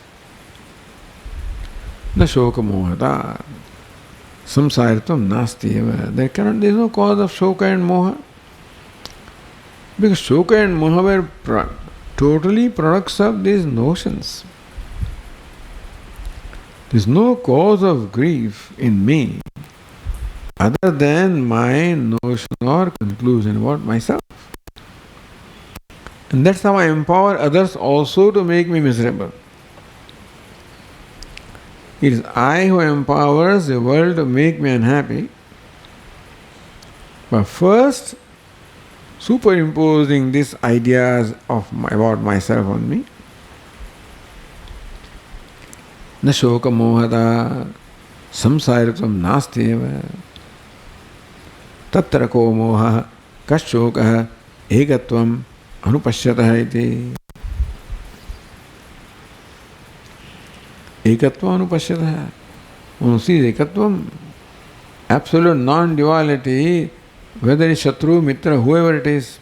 Speaker 1: Na shoka mohata, samsaritam nasti eva. There is no cause of shoka and moha. Because shoka and moha were totally products of these notions. There is no cause of grief in me other than my notion or conclusion about myself. And that's how I empower others also to make me miserable. It is I who empowers the world to make me unhappy, but first superimposing these ideas about myself on me. Na shoka mohata samsaritam nasti eva tatra ko moha kashoka egatvam anupashyatah iti. Ekatvam anupashyatah. One sees ekatvam, absolute non-duality, whether it's Shatru, Mitra, whoever it is,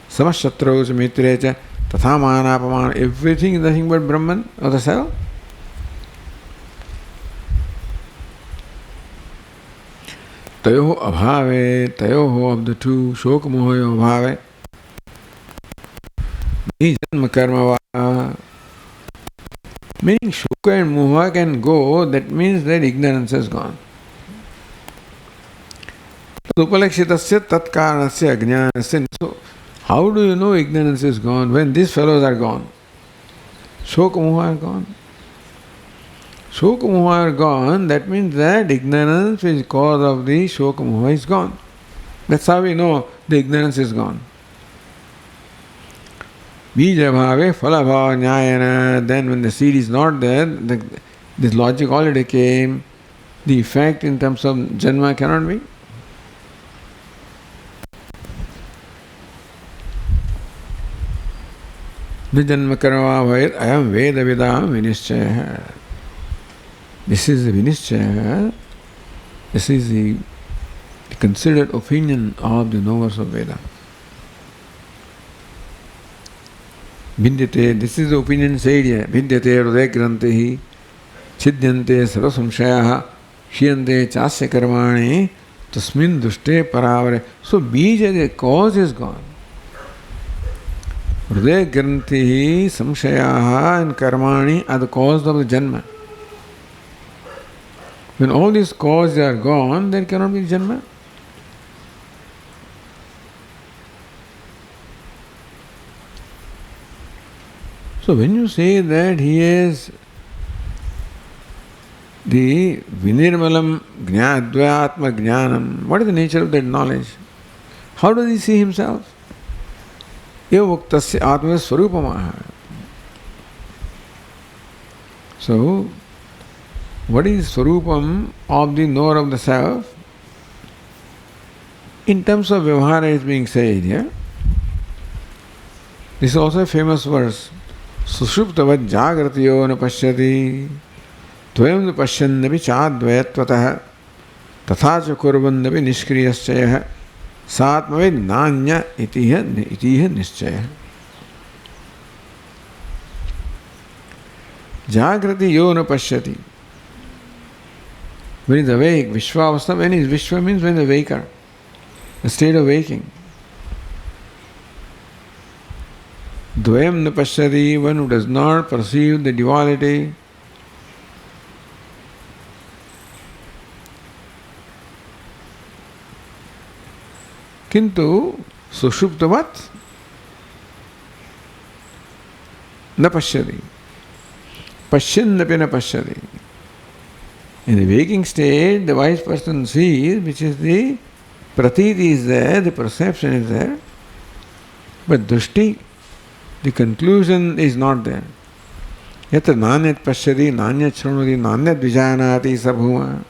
Speaker 1: Samashatru, Mitrecha, Tathamana, Apamana, everything is nothing but Brahman or the self. Tayoho abhave, tayoho of the two, shoka mohoyo abhave, janma karma va. Meaning shoka and moha can go, that means that ignorance has gone. Upalakshitasya tatkaranasya ajnanasya. So, how do you know ignorance is gone when these fellows are gone? Shoka moha are gone. Shoka moha are gone, that means that ignorance which is cause of the shoka moha is gone. That's how we know the ignorance is gone. Bija bhave phala bhava nyayana. Then when the seed is not there, this logic already came. The effect in terms of janma cannot be. Janma karma bhayat ayam veda vidam vinischaya. This is the vinischaya. This is the considered opinion of the knowers of Veda. Vidyate, this is the opinion said here. Vidyate hridaya grantehi chidyante sarva samshayaha shiyante chasya karmani Tasmin dushte paravare. So bija, the cause is gone. Hridaya granthi samshayaha and karmani are the cause of the janma. When all these causes are gone, there cannot be janma. So when you say that he is the vinirmalam advayatma jnanam, what is the nature of that knowledge? How does he see himself? Eva uktasya atma swarupamaha. So, what is swarupam of the knower of the self? In terms of vyavahara is being said here. This is also a famous verse. Sushuptavad jagratiyo na pashyati tvayam na pashyannapi chadvayatvatah tatha cha kurvannapi nishkriyaschayaha satmavid nanya itiha nischaya. Jagrati yo na pashyati. When he is awake, Vishwavastha, when he is Vishwa means when the waker, the state of waking. Dvayam na pashyati, one who does not perceive the duality. Kintu sushuptavat na pashyati. Pashyannapi na pashyati. In the waking state, the wise person sees, which is the pratiti is there, the perception is there, but drushti, the conclusion is not there. Yatra nanyat pashyati, nanyat shrunati, nanyat vijayanati sabhuma.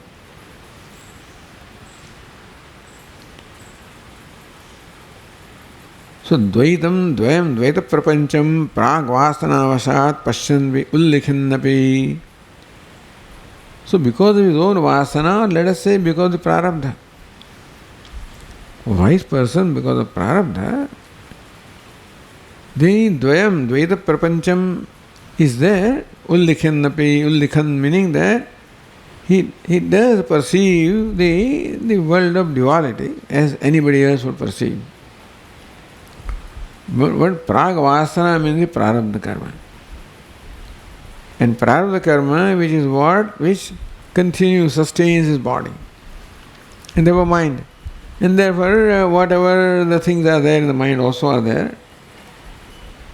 Speaker 1: So dvayam, dvaita prapancham, prag vasanavasat pashyanvi ullikhannapi. So because of his own vasana, let us say because of the prarabdha. A wise person, because of prarabdha, the dvayam, dvaita prapancham is there, ullikhannapi, ullikhan meaning that he does perceive the world of duality as anybody else would perceive. But prag vasana means the prarabdha karma. And prarabdha karma, which is what? Which continues, sustains his body. And therefore mind. And therefore whatever the things are there in the mind also are there.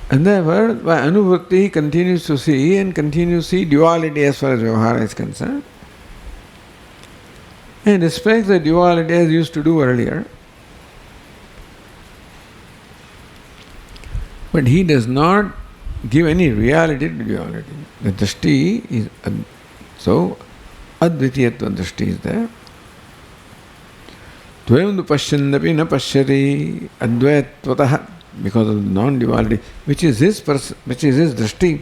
Speaker 1: And therefore by anuvritti he continues to see and continues to see duality as far as vyavahara is concerned. And respects the duality as he used to do earlier. But he does not give any reality to duality. The drishti is so advitiyatva drishti is there. Dvayam tu pashyannapi na pashyati advayatvatah, because of non-duality, which is his drishti.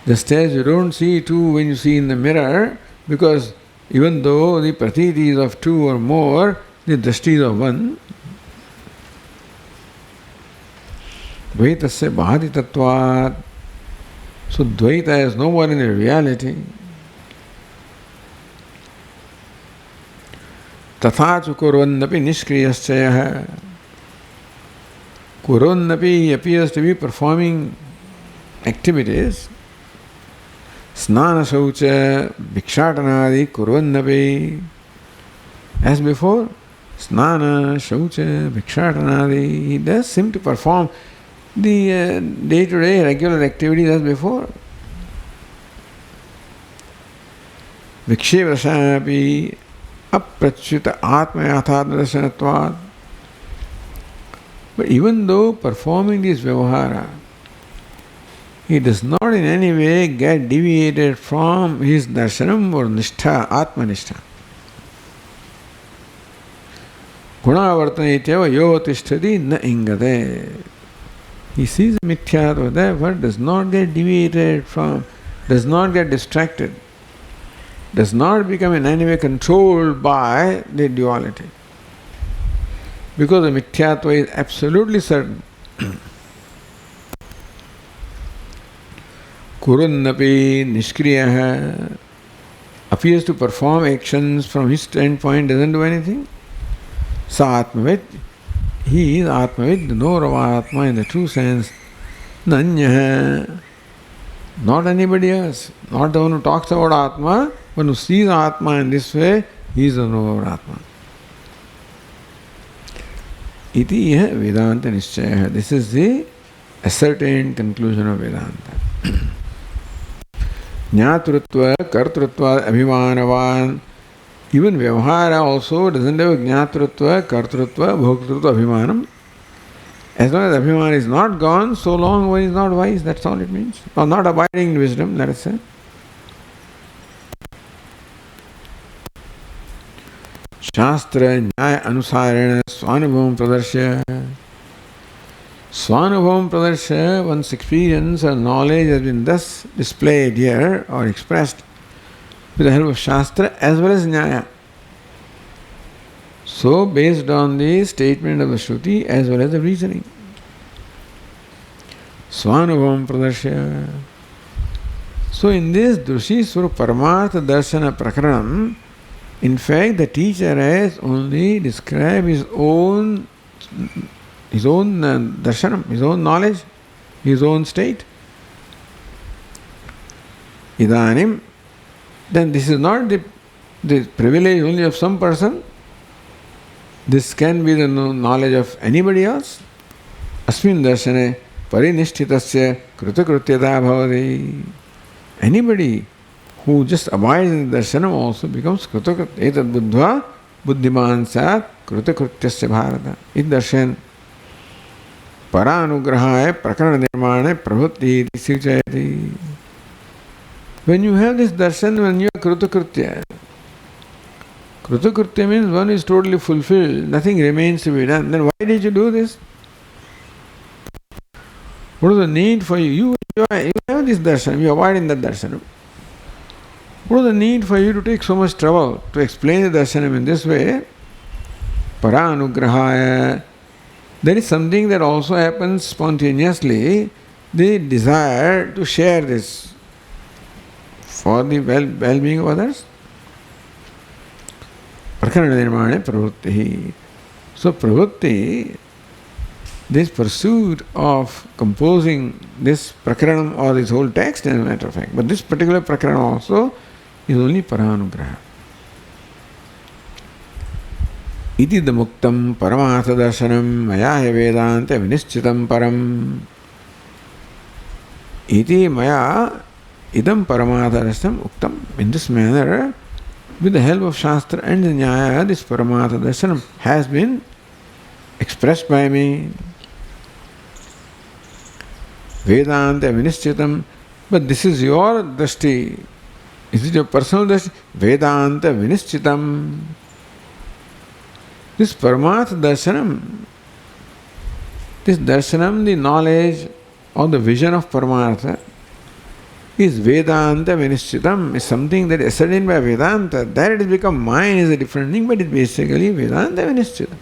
Speaker 1: Just as you don't see two when you see in the mirror, because even though the pratiti is of two or more, the drishti is of one. Dvaitasya bahaditatvat. So Dvaita is no more in the reality. Tatha chu kurvannapi nishkriyaschayaha. Kurvannapi appears to be performing activities. Snana shaucha bhikshatanadi kurvannapi. As before, snana shaucha bhikshatanadi. He does seem to perform the day-to-day regular activities as before. Vikshevrasapi aprachyuta atmayathadrasanatvat. But even though performing this vyavahara, he does not in any way get deviated from his darshanam or nishtha, atmanishtha. Gunavartana ityava yo tishtati na ingate. He sees mithyatva, therefore does not get deviated from, does not get distracted, does not become in any way controlled by the duality. Because the mithyatva is absolutely certain. Kurunnapi nishkriyaha. appears to perform actions from his standpoint doesn't do anything. Sa Atmavid, he is Atmavid, the knower of Atma in the true sense. Nanya, not anybody else, not the one who talks about Atma, but who sees Atma in this way, he is the knower of Atma. Iti Vedanta Nishchaya. This is the ascertained conclusion of Vedanta. Jnatrutva, Kartrutva, Abhimanavan. Even Vyavahara also doesn't have Jnatrutva, Kartrutva, Bhoktrutva, Abhimanam. As long as Abhiman is not gone, so long one is not wise, that's all it means. Or not abiding in wisdom, let us say. Shastra Nyaya Anusarena Swanubhavam Pradarshya. Swanubhavam Pradarshya, one's experience or knowledge has been thus displayed here or expressed with the help of Shastra as well as Nyaya. So, based on the statement of the Shruti as well as the reasoning. Swanubhavam Pradarshya. So, in this Drushi Swarup Paramartha Darshana Prakaranam, in fact, the teacher has only described his own darshanam, his own knowledge, his own state. Idanim, then this is not the privilege only of some person. This can be the knowledge of anybody else. Asmin darshane parinishtitasya kritakrutyata bhavati. Anybody who just abides in the darshanam also becomes kritakrit. Etad buddhva buddhiman sat kritakrutyasya bharata. It darshan paranugrahaya prakarana nirmane pravrutti sichayati. When you have this darshan, when you are kritakritya, kritakritya means one is totally fulfilled, nothing remains to be done. Then why did you do this? What is the need for you? You have this darshan, you abide in that darshanam. What is the need for you to take so much trouble to explain the darshanam in this way? Paranugrahaya. There is something that also happens spontaneously, the desire to share this for the well-being of others. Prakarana nirmane pravrutti. So pravrutti, this pursuit of composing this prakaranam or this whole text, as a matter of fact, but this particular prakaranam also is only paranugraha. Iti muktam paramartha darshanam maya vedanta vinischitam param. Iti maya idam paramartha darshanam uktam. In this manner, with the help of Shastra and the Nyaya, this paramartha darshanam has been expressed by me. Vedanta vinischitam. But this is your drashti. Is it your personal drashti? Vedanta vinischitam. This Paramartha Darshanam, this Darshanam, the knowledge or the vision of Paramartha, is Vedanta Vinischitam, is something that is ascertained by Vedanta. That it has become mine is a different thing, but it basically Vedanta Vinischitam.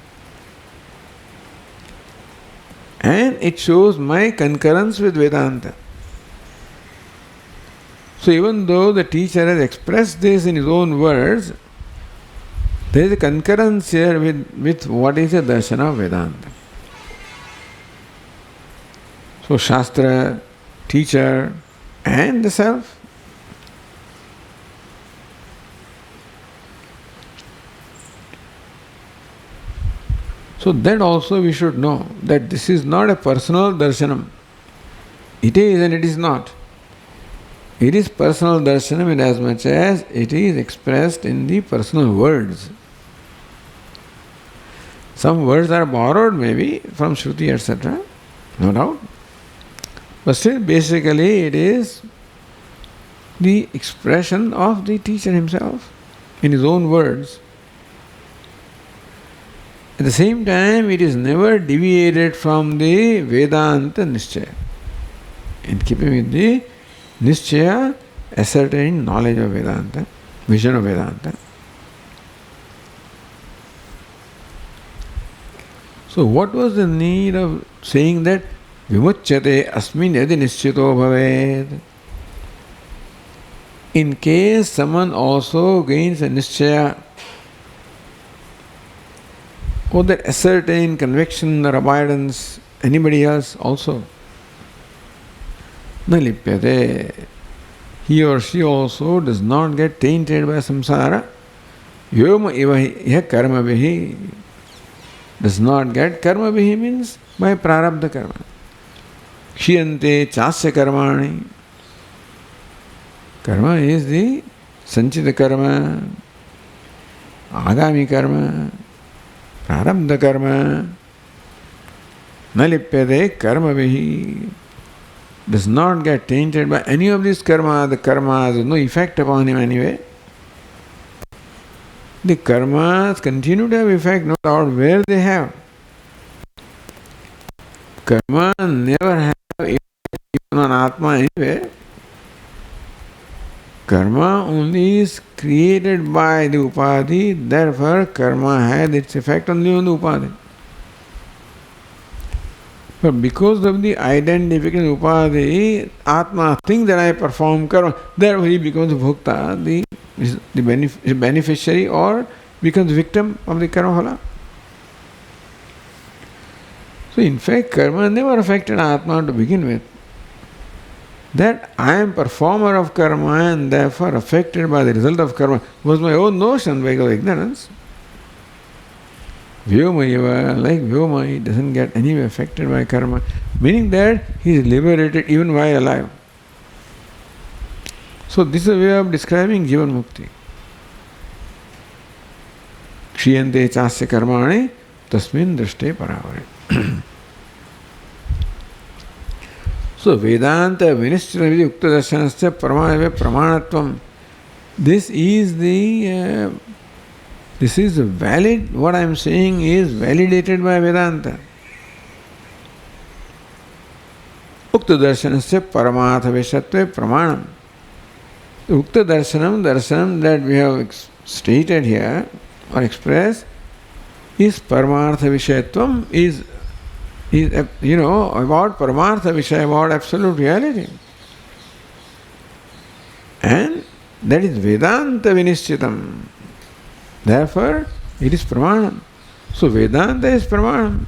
Speaker 1: And it shows my concurrence with Vedanta. So even though the teacher has expressed this in his own words, there is a concurrence here with what is the darshana of Vedanta. So Shastra, teacher, and the self. So that also we should know that this is not a personal darshanam. It is and it is not. It is personal darshanam in as much as it is expressed in the personal words. Some words are borrowed maybe from Shruti, etc. No doubt. But still, basically, it is the expression of the teacher himself in his own words. At the same time, it is never deviated from the Vedanta Nishchaya. In keeping with the Nishchaya, ascertained knowledge of Vedanta, vision of Vedanta. So what was the need of saying that Vimuchyate asmin yadi nischito bhaved? In case someone also gains a nischaya, or that ascertain conviction or abidance, anybody else also, na lipyate, he or she also does not get tainted by samsara. Yoma iva karma vihi, does not get karma vihi means by prarabdha karma. Kshiyante chasya karmani. Karma is the sanchita karma, agami karma, prarabdha karma. Nalipyade karma vihi, does not get tainted by any of these karma. The karma has no effect upon him anyway. The karmas continue to have effect no matter where they have. Karma never have effect even on Atma anyway. Karma only is created by the upadhi, therefore karma had its effect only on the upadhi. But because of the identification of upadhi, Atma thinks that I perform karma, therefore he becomes bhokta, the beneficiary, or becomes victim of the karma phala. So in fact, karma never affected Atma to begin with. That I am performer of karma and therefore affected by the result of karma was my own notion because of ignorance. Vyoma, like Vyoma, he doesn't get anyway affected by karma, meaning that he is liberated even while alive. So this is a way of describing Jivan Mukti. Kshiyante chasya karmani tasmin drashte paravare. So Vedanta Vinishchana Vidhi Ukta Darshanasya Paramaya Pramanatvam. This is valid, what I am saying is validated by Vedanta. Ukta Darshanasya Paramatha Veshatve Pramanam. The Ukta Darshanam that we have stated here or expressed is Paramartha Vishayatvam, is about Paramartha Vishaya, about absolute reality. And that is Vedanta Vinishchitam. Therefore, it is Pramanam. So Vedanta is Pramanam.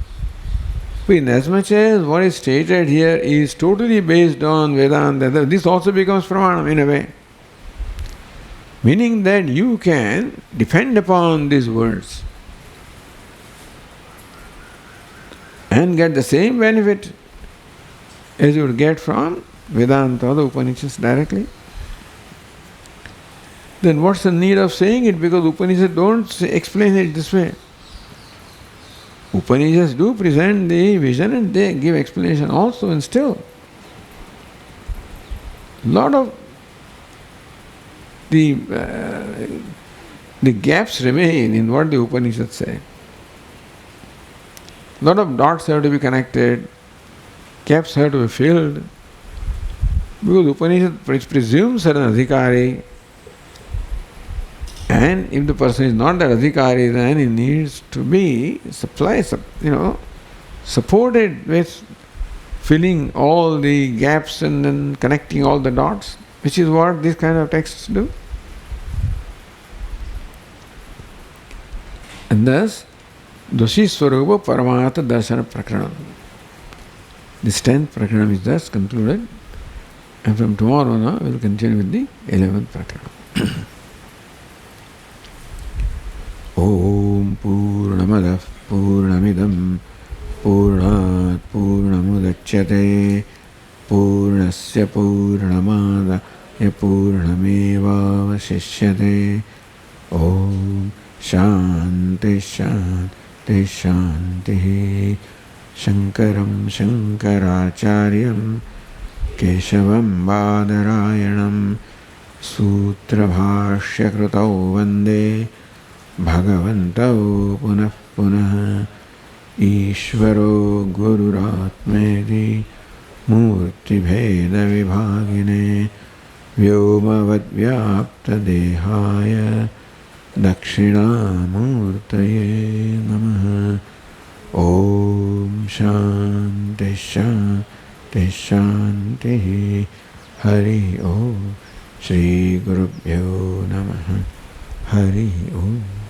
Speaker 1: But in as much as what is stated here is totally based on Vedanta, this also becomes Pramanam in a way. Meaning that you can depend upon these words and get the same benefit as you would get from Vedanta or the Upanishads directly. Then what's the need of saying it? Because Upanishads don't explain it this way. Upanishads do present the vision and they give explanation also, and still lot of the gaps remain in what the Upanishads say. Lot of dots have to be connected, gaps have to be filled, because Upanishad presumes an adhikari, and if the person is not that adhikari, then he needs to be supported with filling all the gaps and then connecting all the dots, which is what these kind of texts do. And thus, Doshi Swarupa Paramata Darshana Prakranam. This 10th Prakranam is thus concluded, and from tomorrow on we will continue with the 11th Prakranam. Om Purnamadah Purnamidam Purnat Purnamudachyate Purnasya Purnamadaya Purnameva Vasishyate. Om Shanti Shanti Shanti. Shankaram Shankaracharyam Keshavam Badarayanam Sutrabhashya Krutau Vande Bhagavantau Punah Punah. Ishvaro Gururatmedi Murti Bheda Vibhagine Vyomavad Vyapta Dehaya Dakshinamurtaye Namaha. Om Shanti Shanti Shanti. Hari Om. Shri Gurubhyo Namaha. Hari Om.